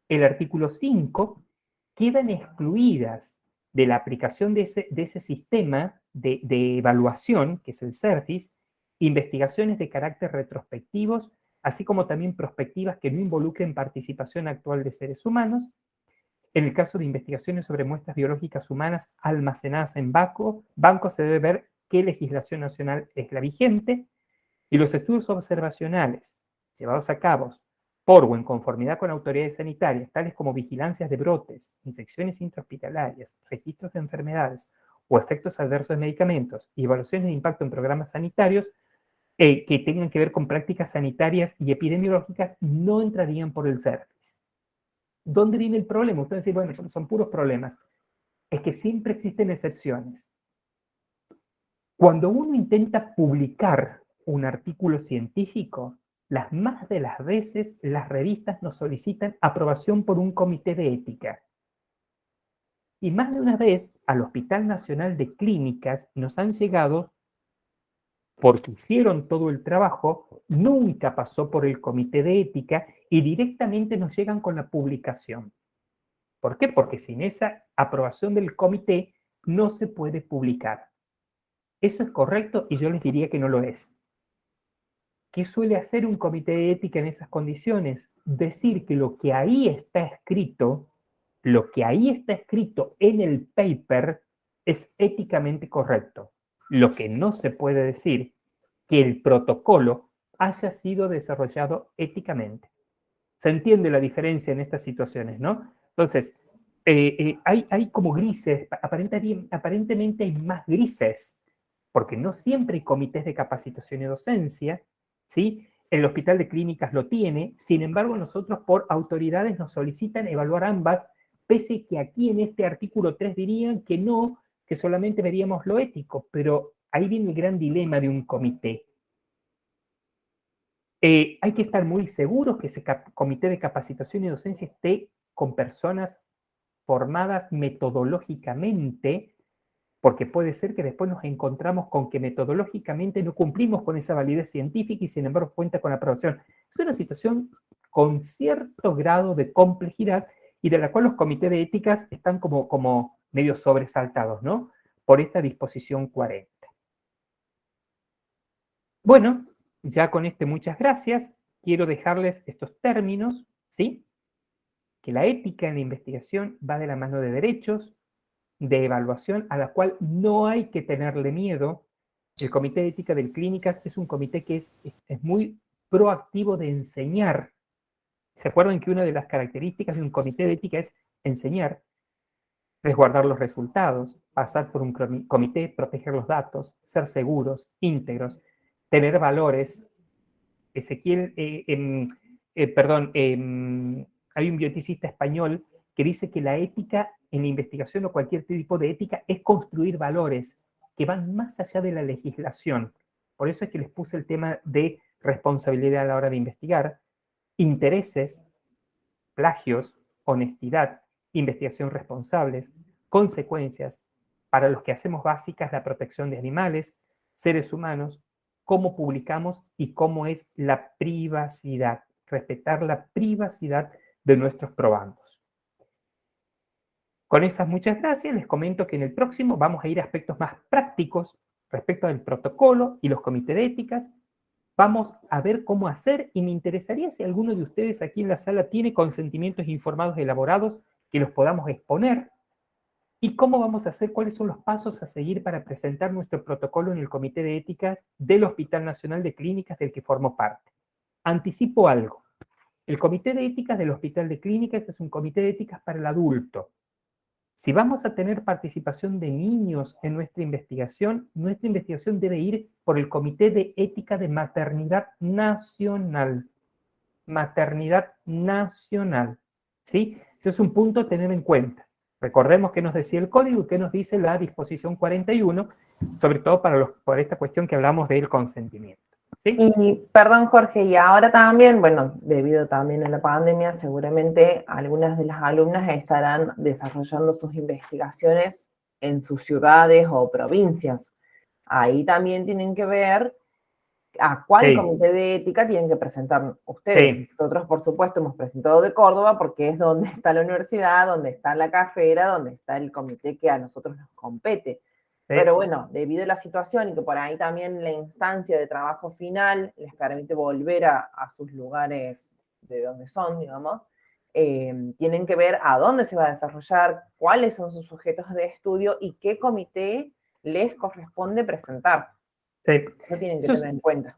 S2: El artículo 5 quedan excluidas de la aplicación de ese sistema de evaluación, que es el CERFIS, investigaciones de carácter retrospectivos, así como también prospectivas que no involucren participación actual de seres humanos. En el caso de investigaciones sobre muestras biológicas humanas almacenadas en banco se debe ver qué legislación nacional es la vigente, y los estudios observacionales llevados a cabo por o en conformidad con autoridades sanitarias, tales como vigilancias de brotes, infecciones intrahospitalarias, registros de enfermedades o efectos adversos de medicamentos y evaluaciones de impacto en programas sanitarios que tengan que ver con prácticas sanitarias y epidemiológicas, no entrarían por el CERFIS. ¿Dónde viene el problema? Ustedes dicen, bueno, son puros problemas. Es que siempre existen excepciones. Cuando uno intenta publicar un artículo científico, las más de las veces las revistas nos solicitan aprobación por un comité de ética. Y más de una vez al Hospital Nacional de Clínicas nos han llegado, porque hicieron todo el trabajo, nunca pasó por el comité de ética y directamente nos llegan con la publicación. ¿Por qué? Porque sin esa aprobación del comité no se puede publicar. ¿Eso es correcto? Y yo les diría que no lo es. ¿Qué suele hacer un comité de ética en esas condiciones? Decir que lo que ahí está escrito en el paper es éticamente correcto. Lo que no se puede decir que el protocolo haya sido desarrollado éticamente. Se entiende la diferencia en estas situaciones, ¿no? Entonces, hay como grises, aparentemente hay más grises, porque no siempre hay comités de capacitación y docencia, ¿sí? El Hospital de Clínicas lo tiene, sin embargo, nosotros por autoridades nos solicitan evaluar ambas, pese que aquí en este artículo 3 dirían que no, que solamente veríamos lo ético, pero ahí viene el gran dilema de un comité. Hay que estar muy seguros que ese comité de capacitación y docencia esté con personas formadas metodológicamente, porque puede ser que después nos encontramos con que metodológicamente no cumplimos con esa validez científica y sin embargo cuenta con aprobación. Es una situación con cierto grado de complejidad y de la cual los comités de éticas están como medio sobresaltados, ¿no? Por esta disposición 40. Bueno, ya con muchas gracias. Quiero dejarles estos términos, ¿sí? Que la ética en la investigación va de la mano de derechos, de evaluación, a la cual no hay que tenerle miedo. El Comité de Ética de Clínicas es un comité que es muy proactivo de enseñar. ¿Se acuerdan que una de las características de un comité de ética es enseñar, resguardar los resultados, pasar por un comité, proteger los datos, ser seguros, íntegros, tener valores? Hay un bioeticista español que dice que la ética en la investigación o cualquier tipo de ética es construir valores que van más allá de la legislación. Por eso es que les puse el tema de responsabilidad a la hora de investigar, intereses, plagios, honestidad, investigación responsables, consecuencias, para los que hacemos básicas la protección de animales, seres humanos, cómo publicamos y cómo es la privacidad, respetar la privacidad de nuestros probandos. Con esas muchas gracias, les comento que en el próximo vamos a ir a aspectos más prácticos respecto al protocolo y los comités de éticas. Vamos a ver cómo hacer y me interesaría si alguno de ustedes aquí en la sala tiene consentimientos informados elaborados que los podamos exponer ¿Y cómo vamos a hacer? ¿Cuáles son los pasos a seguir para presentar nuestro protocolo en el Comité de Éticas del Hospital Nacional de Clínicas del que formo parte? Anticipo algo. El Comité de Éticas del Hospital de Clínicas es un comité de éticas para el adulto. Si vamos a tener participación de niños en nuestra investigación debe ir por el Comité de Ética de Maternidad Nacional. Maternidad Nacional. ¿Sí? Ese es un punto a tener en cuenta. Recordemos que nos decía el código y que nos dice la disposición 41, sobre todo por esta cuestión que hablamos del consentimiento. ¿Sí?
S6: Y perdón, Jorge, y ahora también, bueno, debido también a la pandemia, seguramente algunas de las alumnas estarán desarrollando sus investigaciones en sus ciudades o provincias. Ahí también tienen que ver a cuál
S2: Sí.
S6: comité de ética tienen que presentar ustedes.
S2: Sí.
S6: Nosotros, por supuesto, hemos presentado de Córdoba porque es donde está la universidad, donde está la carrera, donde está el comité que a nosotros nos compete.
S2: Sí.
S6: Pero bueno, debido a la situación y que por ahí también la instancia de trabajo final les permite volver a sus lugares de donde son, digamos, tienen que ver a dónde se va a desarrollar, cuáles son sus sujetos de estudio y qué comité les corresponde presentar.
S2: Sí.
S6: Eso tienen que
S2: Eso
S6: tener en cuenta.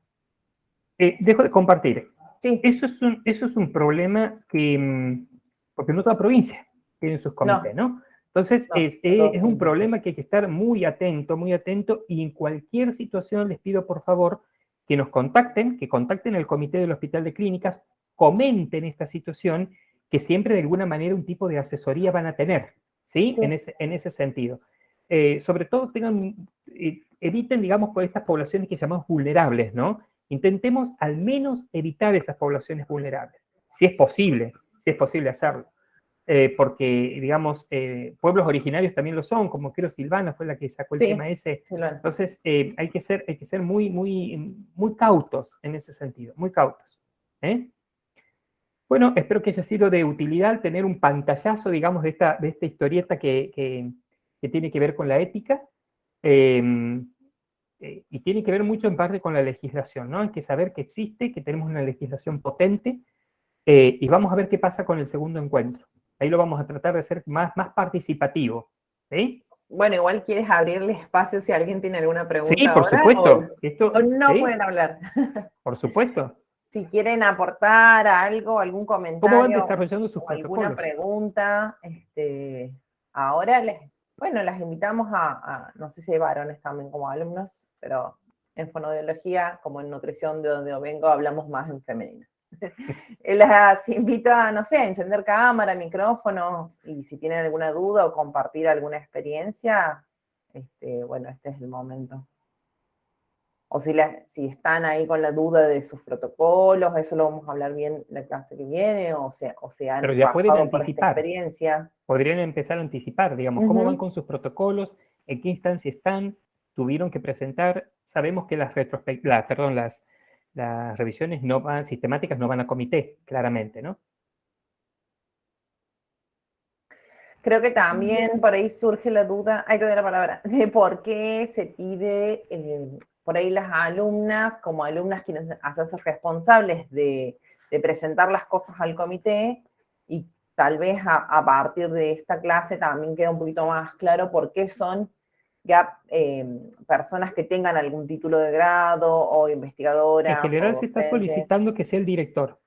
S2: Dejo de compartir.
S6: Sí.
S2: Eso es un problema que, porque no toda provincia tiene sus comités, ¿no? Entonces,
S6: No,
S2: es un problema que hay que estar muy atento, y en cualquier situación les pido, por favor, que nos contacten, que contacten al comité del Hospital de Clínicas, comenten esta situación, que siempre de alguna manera un tipo de asesoría van a tener, ¿sí?
S6: Sí.
S2: En ese sentido. Sobre todo eviten, digamos, por estas poblaciones que llamamos vulnerables, ¿no? Intentemos al menos evitar esas poblaciones vulnerables, si es posible hacerlo. Porque, digamos, pueblos originarios también lo son, como creo Silvana fue la que sacó el tema ese.
S6: Silvana.
S2: Entonces, hay que ser muy cautos en ese sentido, muy cautos. Bueno, espero que haya sido de utilidad tener un pantallazo, digamos, de esta historieta que tiene que ver con la ética. Y tiene que ver mucho en parte con la legislación, ¿no? Hay que saber que existe, que tenemos una legislación potente, y vamos a ver qué pasa con el segundo encuentro. Ahí lo vamos a tratar de hacer más participativo, ¿sí?
S6: Bueno, igual quieres abrirle espacio si alguien tiene alguna pregunta.
S2: Sí, por
S6: ahora,
S2: supuesto.
S6: o no
S2: ¿sí?
S6: pueden hablar.
S2: Por supuesto.
S6: Si quieren aportar algo, algún comentario.
S2: ¿Cómo van desarrollando sus
S6: o alguna
S2: protocolos?
S6: pregunta, ahora las invitamos no sé si hay varones también como alumnos, pero en fonoaudiología, como en nutrición de donde vengo, hablamos más en femenino. Las invito a, no sé, a encender cámara, micrófonos, y si tienen alguna duda o compartir alguna experiencia, bueno, este es el momento. O si están ahí con la duda de sus protocolos, eso lo vamos a hablar bien la clase que viene, o se han
S2: Pero ya pueden
S6: pasado por esta
S2: anticipar.
S6: experiencia.
S2: Podrían empezar a anticipar, digamos, cómo van con sus protocolos, en qué instancia están, tuvieron que presentar. Sabemos que las revisiones sistemáticas no van a comité, claramente, ¿no?
S6: Creo que también por ahí surge la duda, hay que dar la palabra, de por qué se pide, por ahí las alumnas, como alumnas quienes hacerse responsables de presentar las cosas al comité, y tal vez a partir de esta clase también queda un poquito más claro por qué son ya personas que tengan algún título de grado o investigadoras.
S2: En general se está solicitando que sea el director,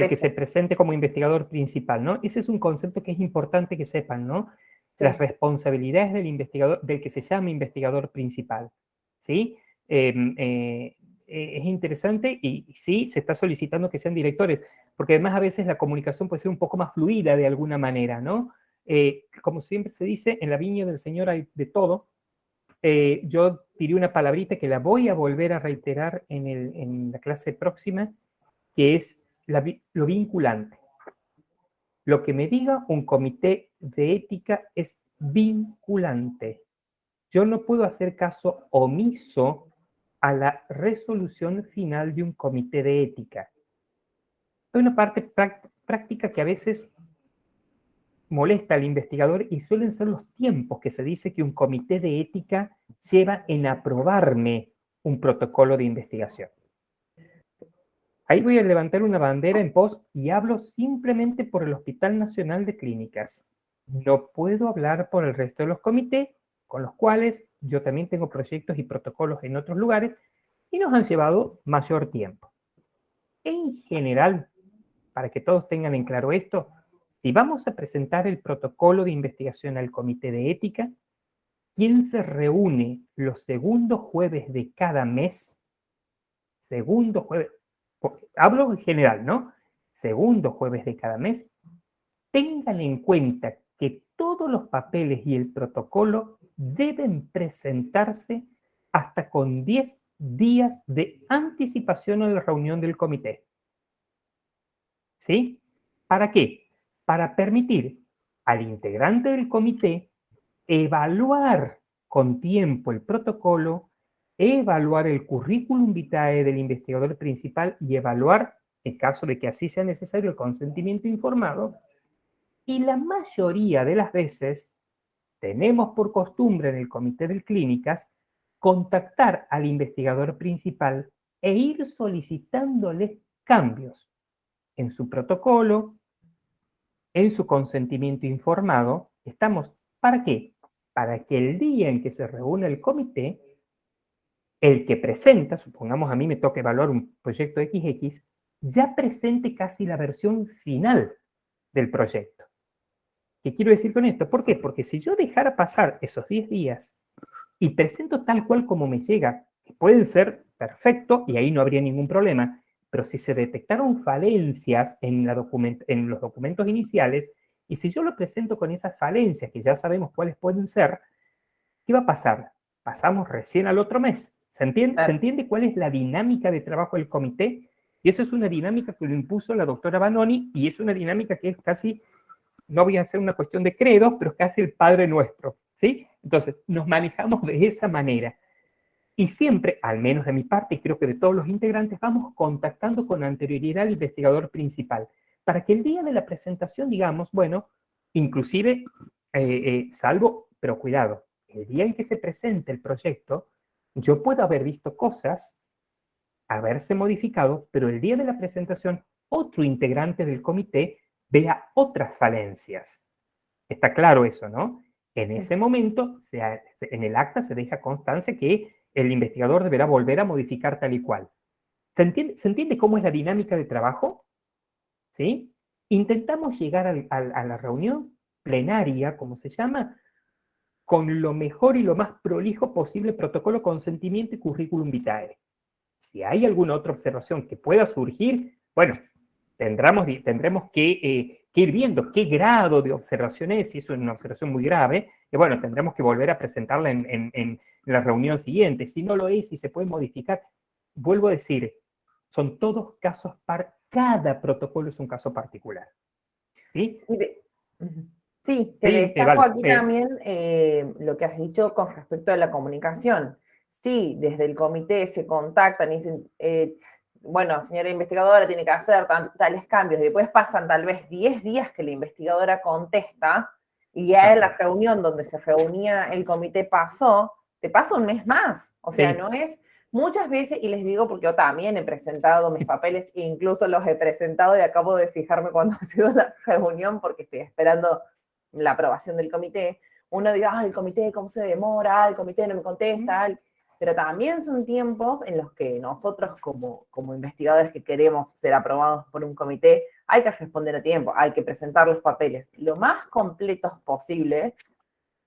S2: que se presente como investigador principal, ¿no? Ese es un concepto que es importante que sepan, ¿no? Sí. Las responsabilidades del investigador, del que se llama investigador principal, ¿sí? Es interesante y sí, se está solicitando que sean directores, porque además a veces la comunicación puede ser un poco más fluida de alguna manera, ¿no? Como siempre se dice, en la viña del Señor hay de todo. Yo diré una palabrita que la voy a volver a reiterar en la clase próxima, que es lo vinculante. Lo que me diga un comité de ética es vinculante. Yo no puedo hacer caso omiso a la resolución final de un comité de ética. Hay una parte práctica que a veces molesta al investigador y suelen ser los tiempos que se dice que un comité de ética lleva en aprobarme un protocolo de investigación. Ahí voy a levantar una bandera en pos y hablo simplemente por el Hospital Nacional de Clínicas. No puedo hablar por el resto de los comités, con los cuales yo también tengo proyectos y protocolos en otros lugares, y nos han llevado mayor tiempo. En general, para que todos tengan en claro esto, si vamos a presentar el protocolo de investigación al comité de ética, quien se reúne los segundos jueves de cada mes, segundo jueves, hablo en general, ¿no? Segundo jueves de cada mes, tengan en cuenta que todos los papeles y el protocolo deben presentarse hasta con 10 días de anticipación a la reunión del comité. ¿Sí? ¿Para qué? Para permitir al integrante del comité evaluar con tiempo el protocolo, evaluar el currículum vitae del investigador principal y evaluar, en caso de que así sea necesario, el consentimiento informado. Y la mayoría de las veces tenemos por costumbre en el comité de clínicas contactar al investigador principal e ir solicitándole cambios en su protocolo, en su consentimiento informado. Estamos, ¿para qué? Para que el día en que se reúne el comité, el que presenta, supongamos a mí me toca evaluar un proyecto XX, ya presente casi la versión final del proyecto. ¿Qué quiero decir con esto? ¿Por qué? Porque si yo dejara pasar esos 10 días y presento tal cual como me llega, que pueden ser perfecto y ahí no habría ningún problema, pero si se detectaron falencias en los documentos iniciales, y si yo lo presento con esas falencias, que ya sabemos cuáles pueden ser, ¿qué va a pasar? Pasamos recién al otro mes. ¿Se entiende?
S6: Claro.
S2: ¿Se entiende cuál es la dinámica de trabajo del comité? Y eso es una dinámica que lo impuso la doctora Banoni, y es una dinámica que es casi, no voy a hacer una cuestión de credo, pero es casi el Padre Nuestro, ¿sí? Entonces, nos manejamos de esa manera. Y siempre, al menos de mi parte, y creo que de todos los integrantes, vamos contactando con anterioridad al investigador principal, para que el día de la presentación digamos, bueno, inclusive, salvo, pero cuidado, el día en que se presente el proyecto, yo puedo haber visto cosas, haberse modificado, pero el día de la presentación, otro integrante del comité vea otras falencias. Está claro eso, ¿no? En ese momento, en el acta se deja constancia que el investigador deberá volver a modificar tal y cual. ¿Se entiende cómo es la dinámica de trabajo? ¿Sí? Intentamos llegar a la reunión plenaria, como se llama, con lo mejor y lo más prolijo posible protocolo, consentimiento y currículum vitae. Si hay alguna otra observación que pueda surgir, bueno, tendremos que ir viendo qué grado de observación es, si es una observación muy grave, y bueno, tendremos que volver a presentarla en la reunión siguiente. Si no lo es, si se puede modificar, vuelvo a decir, son todos casos cada protocolo es un caso particular. ¿Sí?
S6: Sí, te
S2: Sí,
S6: destaco
S2: vale,
S6: aquí también lo que has dicho con respecto a la comunicación. Sí, desde el comité se contactan y dicen, bueno, señora investigadora, tiene que hacer tales cambios. Después pasan tal vez 10 días que la investigadora contesta y ya en la reunión donde se reunía el comité te pasa un mes más. O sea,
S2: Sí.
S6: no es muchas veces, y les digo porque yo también he presentado mis papeles, e incluso los he presentado y acabo de fijarme cuando ha sido la reunión porque estoy esperando la aprobación del comité. Uno diga, el comité, ¿cómo se demora? El comité no me contesta. Pero también son tiempos en los que nosotros como investigadores que queremos ser aprobados por un comité, hay que responder a tiempo, hay que presentar los papeles lo más completos posible,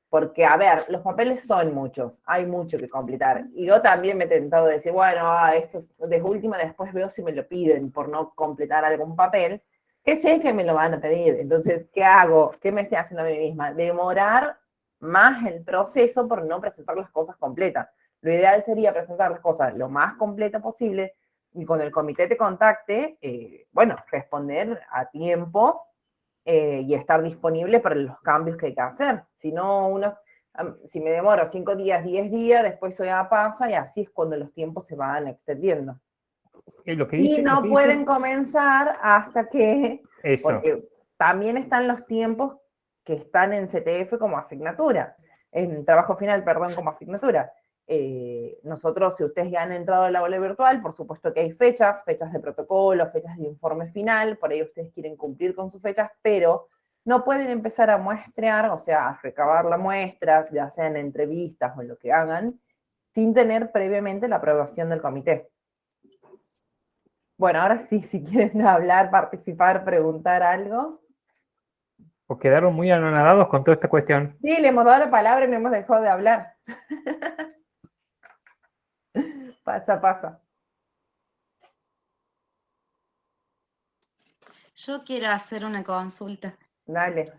S6: porque, a ver, los papeles son muchos, hay mucho que completar. Y yo también me he tentado de decir, bueno, esto de última después veo si me lo piden por no completar algún papel, que sé que me lo van a pedir. Entonces, ¿qué hago? ¿Qué me estoy haciendo a mí misma? Demorar más el proceso por no presentar las cosas completas. Lo ideal sería presentar las cosas lo más completa posible y cuando el comité te contacte, bueno, responder a tiempo y estar disponible para los cambios que hay que hacer. Si no, si me demoro 5 días, 10 días, después eso ya pasa y así es cuando los tiempos se van extendiendo. Y no pueden comenzar hasta que, porque también están los tiempos que están en CTF como asignatura, en trabajo final, perdón, como asignatura. Nosotros, si ustedes ya han entrado al aula virtual, por supuesto que hay fechas de protocolo, fechas de informe final, por ahí ustedes quieren cumplir con sus fechas, pero no pueden empezar a muestrear, o sea, a recabar la muestra, ya sea en entrevistas o en lo que hagan, sin tener previamente la aprobación del comité. Bueno, ahora sí, si quieren hablar, participar, preguntar algo.
S2: O quedaron muy anonadados con toda esta cuestión.
S6: Sí, le hemos dado la palabra y no hemos dejado de hablar. Pasa.
S5: Yo quiero hacer una consulta.
S6: Dale.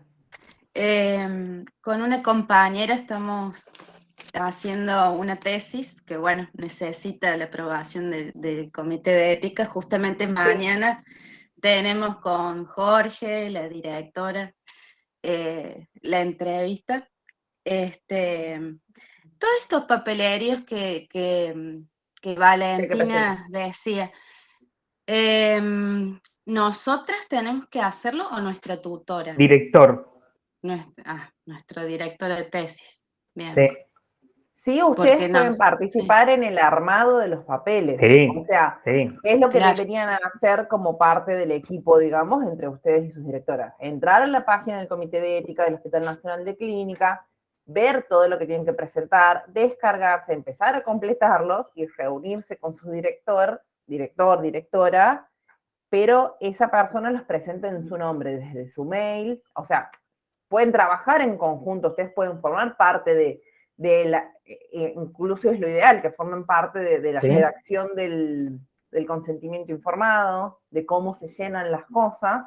S5: Con una compañera estamos haciendo una tesis que, bueno, necesita la aprobación del comité de ética. Justamente mañana tenemos con Jorge, la directora, la entrevista. Todos estos papelerios que Valentina decía, ¿nosotras tenemos que hacerlo o nuestra tutora?
S2: Director.
S5: Nuestro director de tesis. Bien.
S2: Sí.
S6: Sí, ustedes pueden participar en el armado de los papeles.
S2: Sí,
S6: o sea,
S2: sí.
S6: es lo que deberían hacer como parte del equipo, digamos, entre ustedes y sus directoras. Entrar a la página del Comité de Ética del Hospital Nacional de Clínica, ver todo lo que tienen que presentar, descargarse, empezar a completarlos y reunirse con su director, directora, pero esa persona los presenta en su nombre, desde su mail. O sea, pueden trabajar en conjunto, ustedes pueden formar parte de la, incluso es lo ideal, que formen parte de la redacción del consentimiento informado, de cómo se llenan las cosas,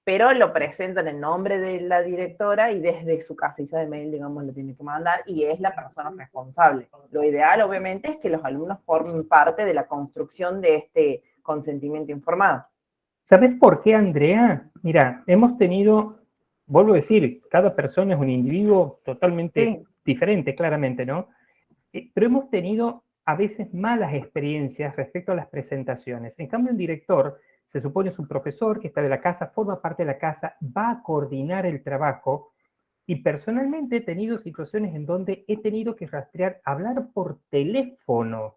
S6: pero lo presentan en nombre de la directora y desde su casilla de mail, digamos, lo tiene que mandar y es la persona responsable. Lo ideal, obviamente, es que los alumnos formen parte de la construcción de este consentimiento informado.
S2: ¿Sabes por qué, Andrea? Mira, hemos tenido, vuelvo a decir, cada persona es un individuo totalmente diferente, claramente, ¿no? Pero hemos tenido a veces malas experiencias respecto a las presentaciones. En cambio, un director, se supone es un profesor que está de la casa, forma parte de la casa, va a coordinar el trabajo, y personalmente he tenido situaciones en donde he tenido que rastrear, hablar por teléfono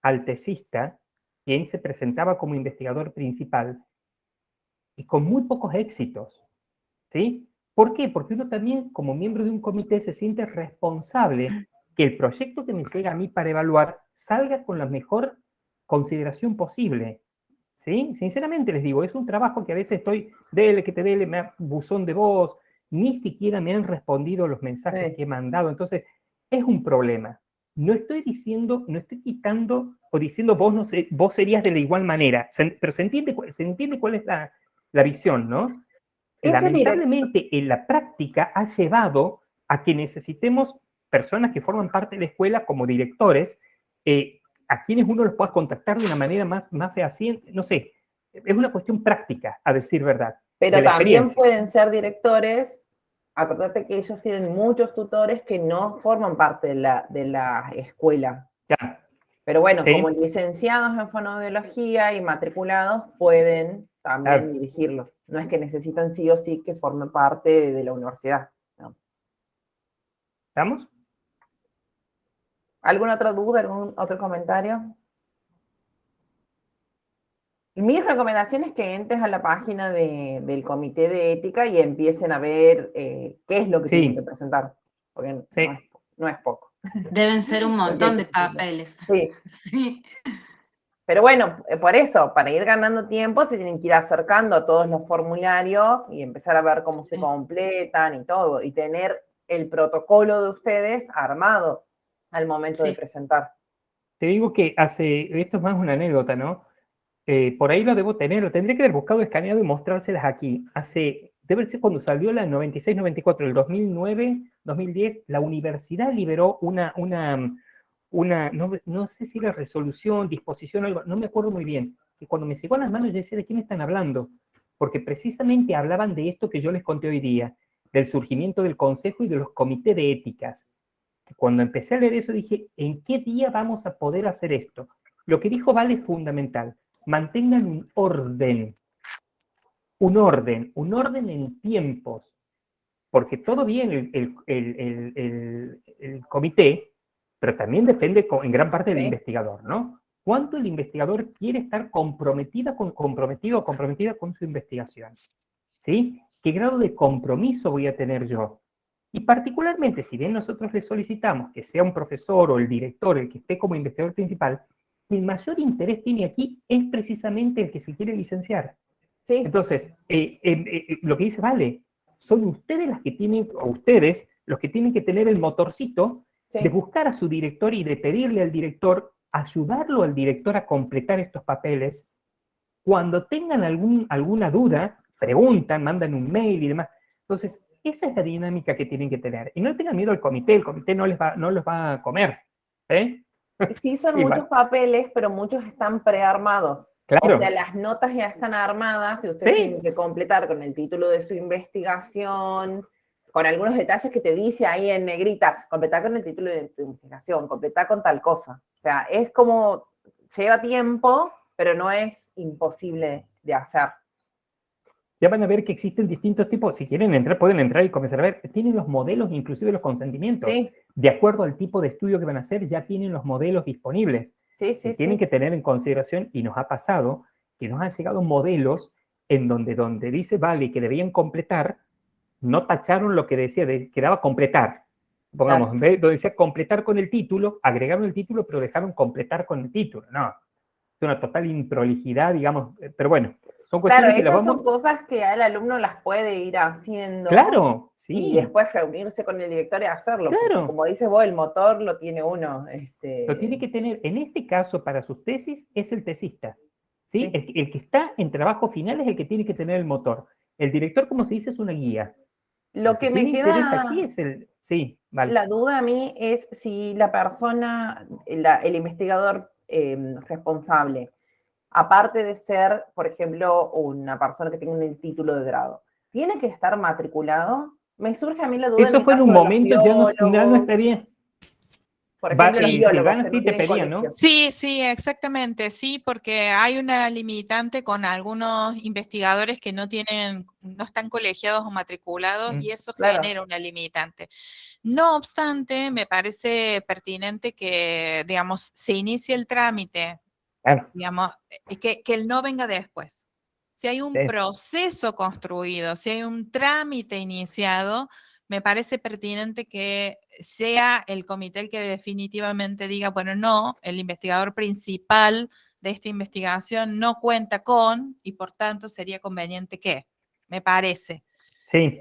S2: al tesista, quien se presentaba como investigador principal, y con muy pocos éxitos, ¿sí? ¿Por qué? Porque uno también, como miembro de un comité, se siente responsable que el proyecto que me llega a mí para evaluar salga con la mejor consideración posible, ¿sí? Sinceramente les digo, es un trabajo que a veces estoy, dele, que te dele, me da buzón de voz, ni siquiera me han respondido los mensajes que he mandado, entonces es un problema. No estoy diciendo, no estoy quitando o diciendo vos, no sé, vos serías de la igual manera, pero se entiende cuál es la visión, ¿no? Lamentablemente, en la práctica ha llevado a que necesitemos personas que forman parte de la escuela como directores, a quienes uno los pueda contactar de una manera más fehaciente, no sé, es una cuestión práctica, a decir verdad.
S6: Pero también pueden ser directores, acordate que ellos tienen muchos tutores que no forman parte de la escuela.
S2: Ya.
S6: Pero bueno, como licenciados en fonoaudiología y matriculados pueden también dirigirlo. No es que necesitan sí o sí que formen parte de la universidad. ¿No?
S2: ¿Estamos?
S6: ¿Alguna otra duda, algún otro comentario? Mis recomendaciones es que entres a la página del Comité de Ética y empiecen a ver qué es lo que tienen que presentar. Porque no es poco.
S5: Deben ser un montón de papeles.
S6: Sí. Pero bueno, por eso, para ir ganando tiempo, se tienen que ir acercando a todos los formularios y empezar a ver cómo se completan y todo, y tener el protocolo de ustedes armado al momento de presentar.
S2: Te digo que esto es más una anécdota, ¿no? Por ahí lo debo tener, lo tendré que haber buscado, escaneado y mostrárselas aquí. Debe ser cuando salió la 96-94, el 2009-2010, la universidad liberó no sé si la resolución, disposición, algo, no me acuerdo muy bien. Y cuando me llegó a las manos yo decía, ¿de qué me están hablando? Porque precisamente hablaban de esto que yo les conté hoy día, del surgimiento del consejo y de los comités de éticas. Cuando empecé a leer eso dije, ¿en qué día vamos a poder hacer esto? Lo que dijo Val es fundamental. Mantengan un orden en tiempos, porque todo bien el comité, pero también depende en gran parte del investigador, ¿no? ¿Cuánto el investigador quiere estar comprometido o comprometida con su investigación? ¿Sí? ¿Qué grado de compromiso voy a tener yo? Y particularmente, si bien nosotros le solicitamos que sea un profesor o el director el que esté como investigador principal, el mayor interés tiene aquí es precisamente el que se quiere licenciar.
S6: Sí,
S2: Entonces, lo que dice, vale, son ustedes las que tienen, o ustedes, los que tienen que tener el motorcito
S6: sí.
S2: de buscar a su director y de pedirle al director, ayudarlo al director a completar estos papeles. Cuando tengan alguna duda, preguntan, mandan un mail y demás. Entonces, esa es la dinámica que tienen que tener. Y no tengan miedo al comité, el comité no los va a comer. ¿Eh?
S6: Sí, son
S2: Igual.
S6: muchos papeles, pero muchos están prearmados.
S2: Claro.
S6: O sea, las notas ya están armadas y ustedes
S2: Sí.
S6: tienen que completar con el título de su investigación, con algunos detalles que te dice ahí en negrita, completar con el título de tu investigación, completar con tal cosa. O sea, es como, lleva tiempo, pero no es imposible de hacer.
S2: Ya van a ver que existen distintos tipos. Si quieren entrar, pueden entrar y comenzar a ver. Tienen los modelos, inclusive los consentimientos.
S6: Sí,
S2: De acuerdo al tipo de estudio que van a hacer, ya tienen los modelos disponibles.
S6: sí,
S2: Se
S6: sí.
S2: tienen
S6: Sí.
S2: que tener en consideración, y nos ha pasado, que nos han llegado modelos en donde dice, vale, que debían completar, no tacharon lo que decía, quedaba completar. Pongamos,
S6: Claro.
S2: en vez de donde decía completar con el título, agregaron el título, pero dejaron completar con el título. No, es una total improlijidad, digamos, pero bueno, son
S6: Claro,
S2: cuestiones que las
S6: esas
S2: vamos...
S6: son cosas que el alumno las puede ir haciendo.
S2: Claro, sí.
S6: Y después reunirse con el director y hacerlo.
S2: Claro.
S6: Porque, como dices vos, el motor lo tiene uno.
S2: Lo tiene que tener, en este caso, para sus tesis, es el tesista. ¿Sí?
S6: Sí.
S2: El que está en trabajo final es el que tiene que tener el motor. El director, como se dice, es una guía.
S6: Lo que me
S2: tiene interés
S6: queda
S2: aquí es el... Sí, vale.
S6: la duda a mí es si la persona, el investigador responsable, aparte de ser, por ejemplo, una persona que tenga un título de grado, ¿tiene que estar matriculado? Me surge a mí la duda
S2: Eso
S6: el
S2: fue en
S6: caso
S2: un
S6: de los
S2: momento, ya no
S6: biólogos.
S2: estaría.
S6: Por ejemplo, los biólogos
S2: Silvana,
S6: que
S2: sí
S6: no
S2: te
S6: tienen
S2: pedía, ¿no?
S6: colegio.
S1: Sí, sí, exactamente, sí, porque hay una limitante con algunos investigadores que no están colegiados o matriculados y eso
S6: Claro.
S1: genera una limitante. No obstante, me parece pertinente que, digamos, se inicie el trámite,
S2: Claro.
S1: digamos, que el no venga después. Si hay un
S2: Sí.
S1: proceso construido, si hay un trámite iniciado, me parece pertinente que sea el comité el que definitivamente diga, bueno, no, el investigador principal de esta investigación no cuenta con, y por tanto sería conveniente que, me parece.
S2: Sí.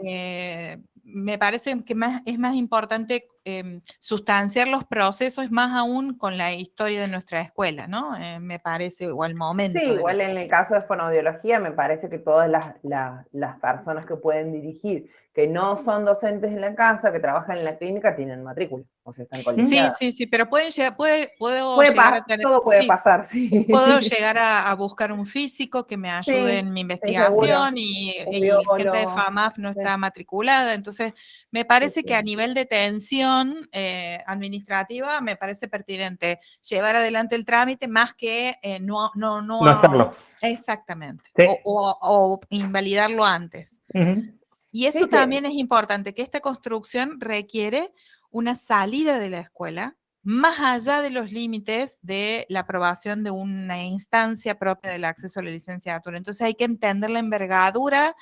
S1: Me parece que es más importante sustanciar los procesos, más aún con la historia de nuestra escuela, ¿no? Me parece, o el momento.
S6: Sí, igual en el caso de fonoaudiología me parece que todas las personas que pueden dirigir, que no son docentes en la casa, que trabajan en la clínica, tienen matrícula, o sea, están
S1: Sí,
S6: colegiadas.
S1: sí, pero puedo llegar a tener,
S6: Todo puede
S1: sí,
S6: pasar, sí.
S1: puedo llegar a buscar un físico que me ayude
S6: Sí,
S1: en mi
S6: sí,
S1: investigación
S6: seguro.
S1: y
S6: Un
S1: la gente de
S6: biólogo.
S1: FAMAF no
S6: Sí.
S1: está matriculada, entonces me parece
S6: Sí,
S1: que a
S6: sí.
S1: nivel de tensión administrativa me parece pertinente llevar adelante el trámite más que no
S2: hacerlo.
S1: Exactamente,
S2: Sí.
S1: o invalidarlo antes.
S2: Ujú.
S1: Y eso
S6: Sí, sí.
S1: también es importante, que esta construcción requiere una salida de la escuela, más allá de los límites de la aprobación de una instancia propia del acceso a la licenciatura. Entonces hay que entender la envergadura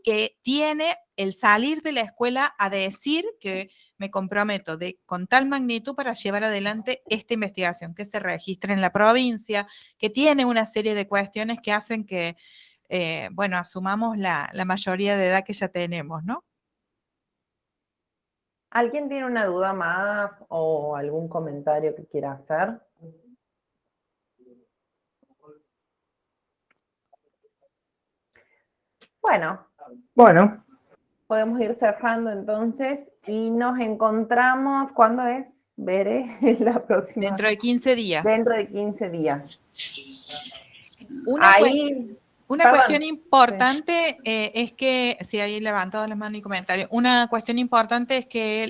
S1: que tiene el salir de la escuela a decir que me comprometo con tal magnitud para llevar adelante esta investigación, que se registre en la provincia, que tiene una serie de cuestiones que hacen que bueno, asumamos la mayoría de edad que ya tenemos, ¿no?
S6: ¿Alguien tiene una duda más o algún comentario que quiera hacer? Bueno, podemos ir cerrando entonces y nos encontramos, ¿cuándo es, Bere? La próxima.
S1: Dentro de 15 días.
S6: Dentro de 15 días.
S1: Una
S6: Perdón.
S1: cuestión importante es que, si hay levantado las manos y comentarios, una cuestión importante es que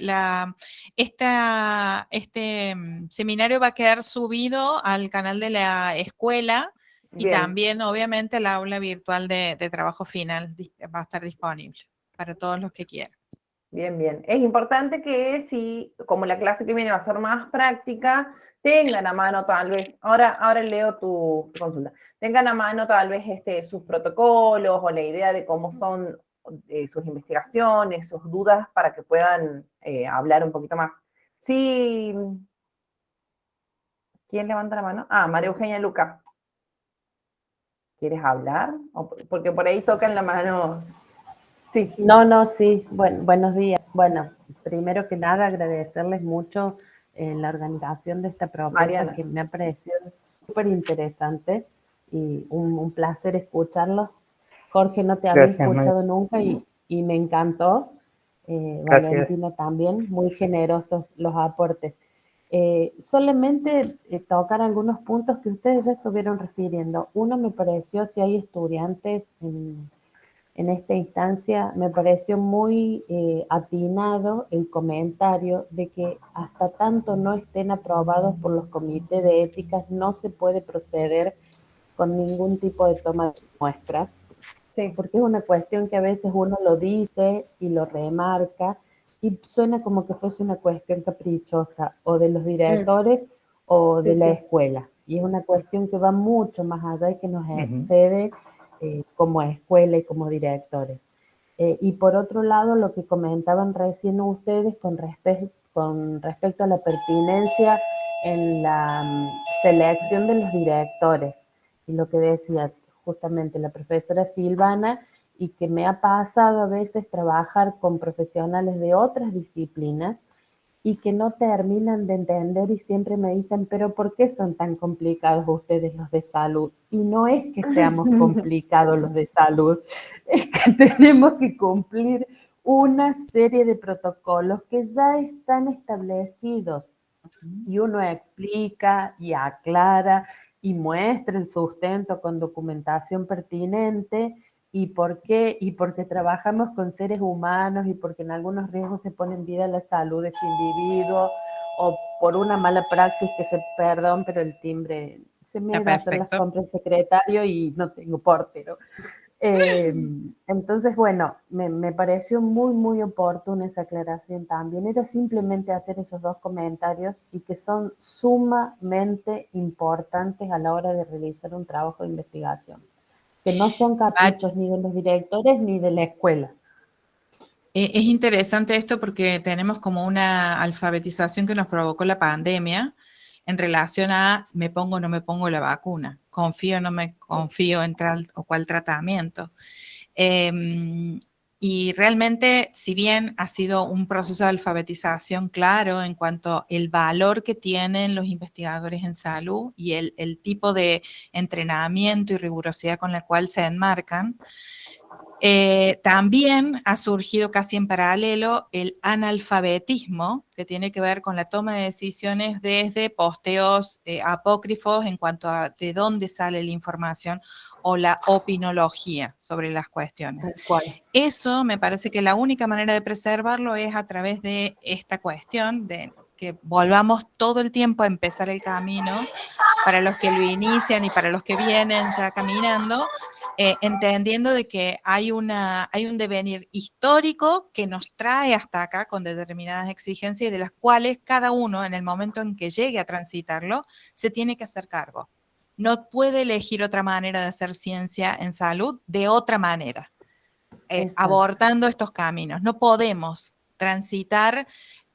S1: este seminario va a quedar subido al canal de la escuela y
S6: Bien.
S1: también, obviamente, al aula virtual de trabajo final va a estar disponible para todos los que quieran.
S6: Bien, bien. Es importante que si, como la clase que viene va a ser más práctica, tengan a mano tal vez, ahora leo tu consulta, tengan a mano tal vez sus protocolos o la idea de cómo son sus investigaciones, sus dudas, para que puedan hablar un poquito más. Sí, ¿quién levanta la mano? Ah, María Eugenia Luca. ¿Quieres hablar? Porque por ahí tocan la mano. Sí.
S8: No, sí. Bueno, buenos días. Bueno, primero que nada agradecerles mucho la organización de esta propuesta,
S6: Mariana,
S8: que me ha parecido súper interesante y un placer escucharlos. Jorge, no te había
S2: Gracias,
S8: escuchado nunca y me encantó.
S2: Gracias.
S8: Valentina también, muy generosos los aportes. Solamente tocar algunos puntos que ustedes ya estuvieron refiriendo. Uno, me pareció, si hay estudiantes en esta instancia, me pareció muy atinado el comentario de que hasta tanto no estén aprobados por los comités de éticas, no se puede proceder con ningún tipo de toma de muestras. Sí, porque es una cuestión que a veces uno lo dice y lo remarca y suena como que fuese una cuestión caprichosa o de los directores o de la escuela. Y es una cuestión que va mucho más allá y que nos excede como escuela y como directores. Y por otro lado, lo que comentaban recién ustedes con respecto a la pertinencia en la selección de los directores. Y lo que decía justamente la profesora Silvana, y que me ha pasado a veces trabajar con profesionales de otras disciplinas y que no terminan de entender y siempre me dicen, pero ¿por qué son tan complicados ustedes los de salud? Y no es que seamos complicados los de salud, es que tenemos que cumplir una serie de protocolos que ya están establecidos y uno explica y aclara y muestra el sustento con documentación pertinente y por qué, y porque trabajamos con seres humanos y porque en algunos riesgos se pone en vida la salud de ese individuo o por una mala praxis que se, perdón, pero el timbre se me da a hacer las compras el secretario y no tengo portero. Entonces, bueno, me pareció muy, muy oportuna esa aclaración también. Era simplemente hacer esos dos comentarios y que son sumamente importantes a la hora de realizar un trabajo de investigación, que no son caprichos ni de los directores ni de la escuela.
S1: Es interesante esto porque tenemos como una alfabetización que nos provocó la pandemia en relación a me pongo o no me pongo la vacuna, confío o no me confío en tal o cual tratamiento. Y realmente, si bien ha sido un proceso de alfabetización claro en cuanto al valor que tienen los investigadores en salud y el tipo de entrenamiento y rigurosidad con la cual se enmarcan, también ha surgido casi en paralelo el analfabetismo, que tiene que ver con la toma de decisiones desde posteos apócrifos en cuanto a de dónde sale la información o la opinología sobre las cuestiones. Eso me parece que la única manera de preservarlo es a través de esta cuestión, de que volvamos todo el tiempo a empezar el camino para los que lo inician y para los que vienen ya caminando, entendiendo de que hay un devenir histórico que nos trae hasta acá con determinadas exigencias y de las cuales cada uno en el momento en que llegue a transitarlo se tiene que hacer cargo. No puede elegir otra manera de hacer ciencia en salud de otra manera, abortando estos caminos. No podemos transitar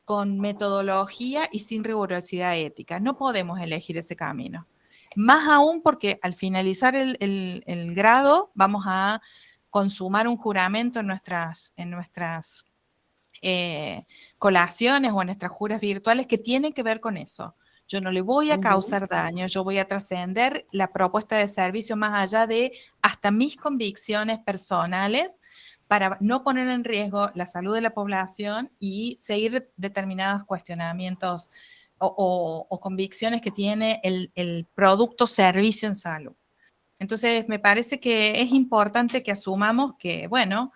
S1: con metodología y sin rigurosidad ética. No podemos elegir ese camino. Más aún porque al finalizar el grado vamos a consumar un juramento en nuestras colaciones o en nuestras juras virtuales que tienen que ver con eso. Yo no le voy a causar daño, yo voy a trascender la propuesta de servicio más allá de hasta mis convicciones personales para no poner en riesgo la salud de la población y seguir determinados cuestionamientos o convicciones que tiene el producto servicio en salud. Entonces, me parece que es importante que asumamos que, bueno,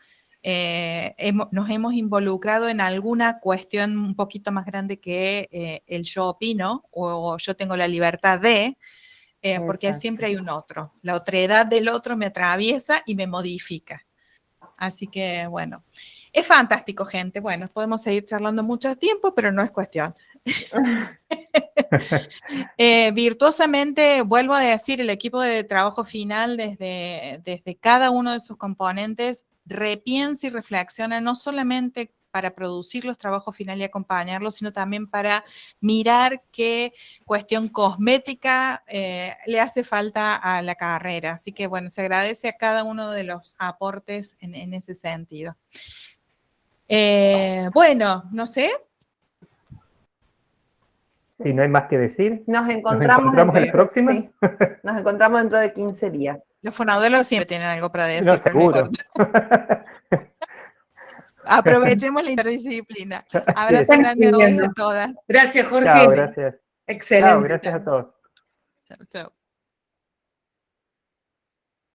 S1: nos hemos involucrado en alguna cuestión un poquito más grande que el yo opino o yo tengo la libertad de, porque siempre hay un otro. La otredad del otro me atraviesa y me modifica. Así que, bueno, es fantástico, gente. Bueno, podemos seguir charlando mucho tiempo, pero no es cuestión. Virtuosamente, vuelvo a decir, el equipo de trabajo final desde cada uno de sus componentes repiense y reflexione no solamente para producir los trabajos finales y acompañarlos, sino también para mirar qué cuestión cosmética le hace falta a la carrera. Así que, bueno, se agradece a cada uno de los aportes en ese sentido. Bueno, no sé.
S2: Si no hay más que decir,
S6: Nos encontramos
S2: en la próxima.
S6: sí, nos encontramos dentro de 15 días.
S1: Los fonaudelos siempre tienen algo para decir.
S2: No,
S1: pero no
S2: seguro.
S1: importa. Aprovechemos la interdisciplina.
S2: Así es.
S1: Abrazo grande a todos y a todas.
S4: Gracias, Jorge.
S2: Chao, gracias.
S4: Excelente.
S2: Chao, gracias a todos.
S1: Chao, chao.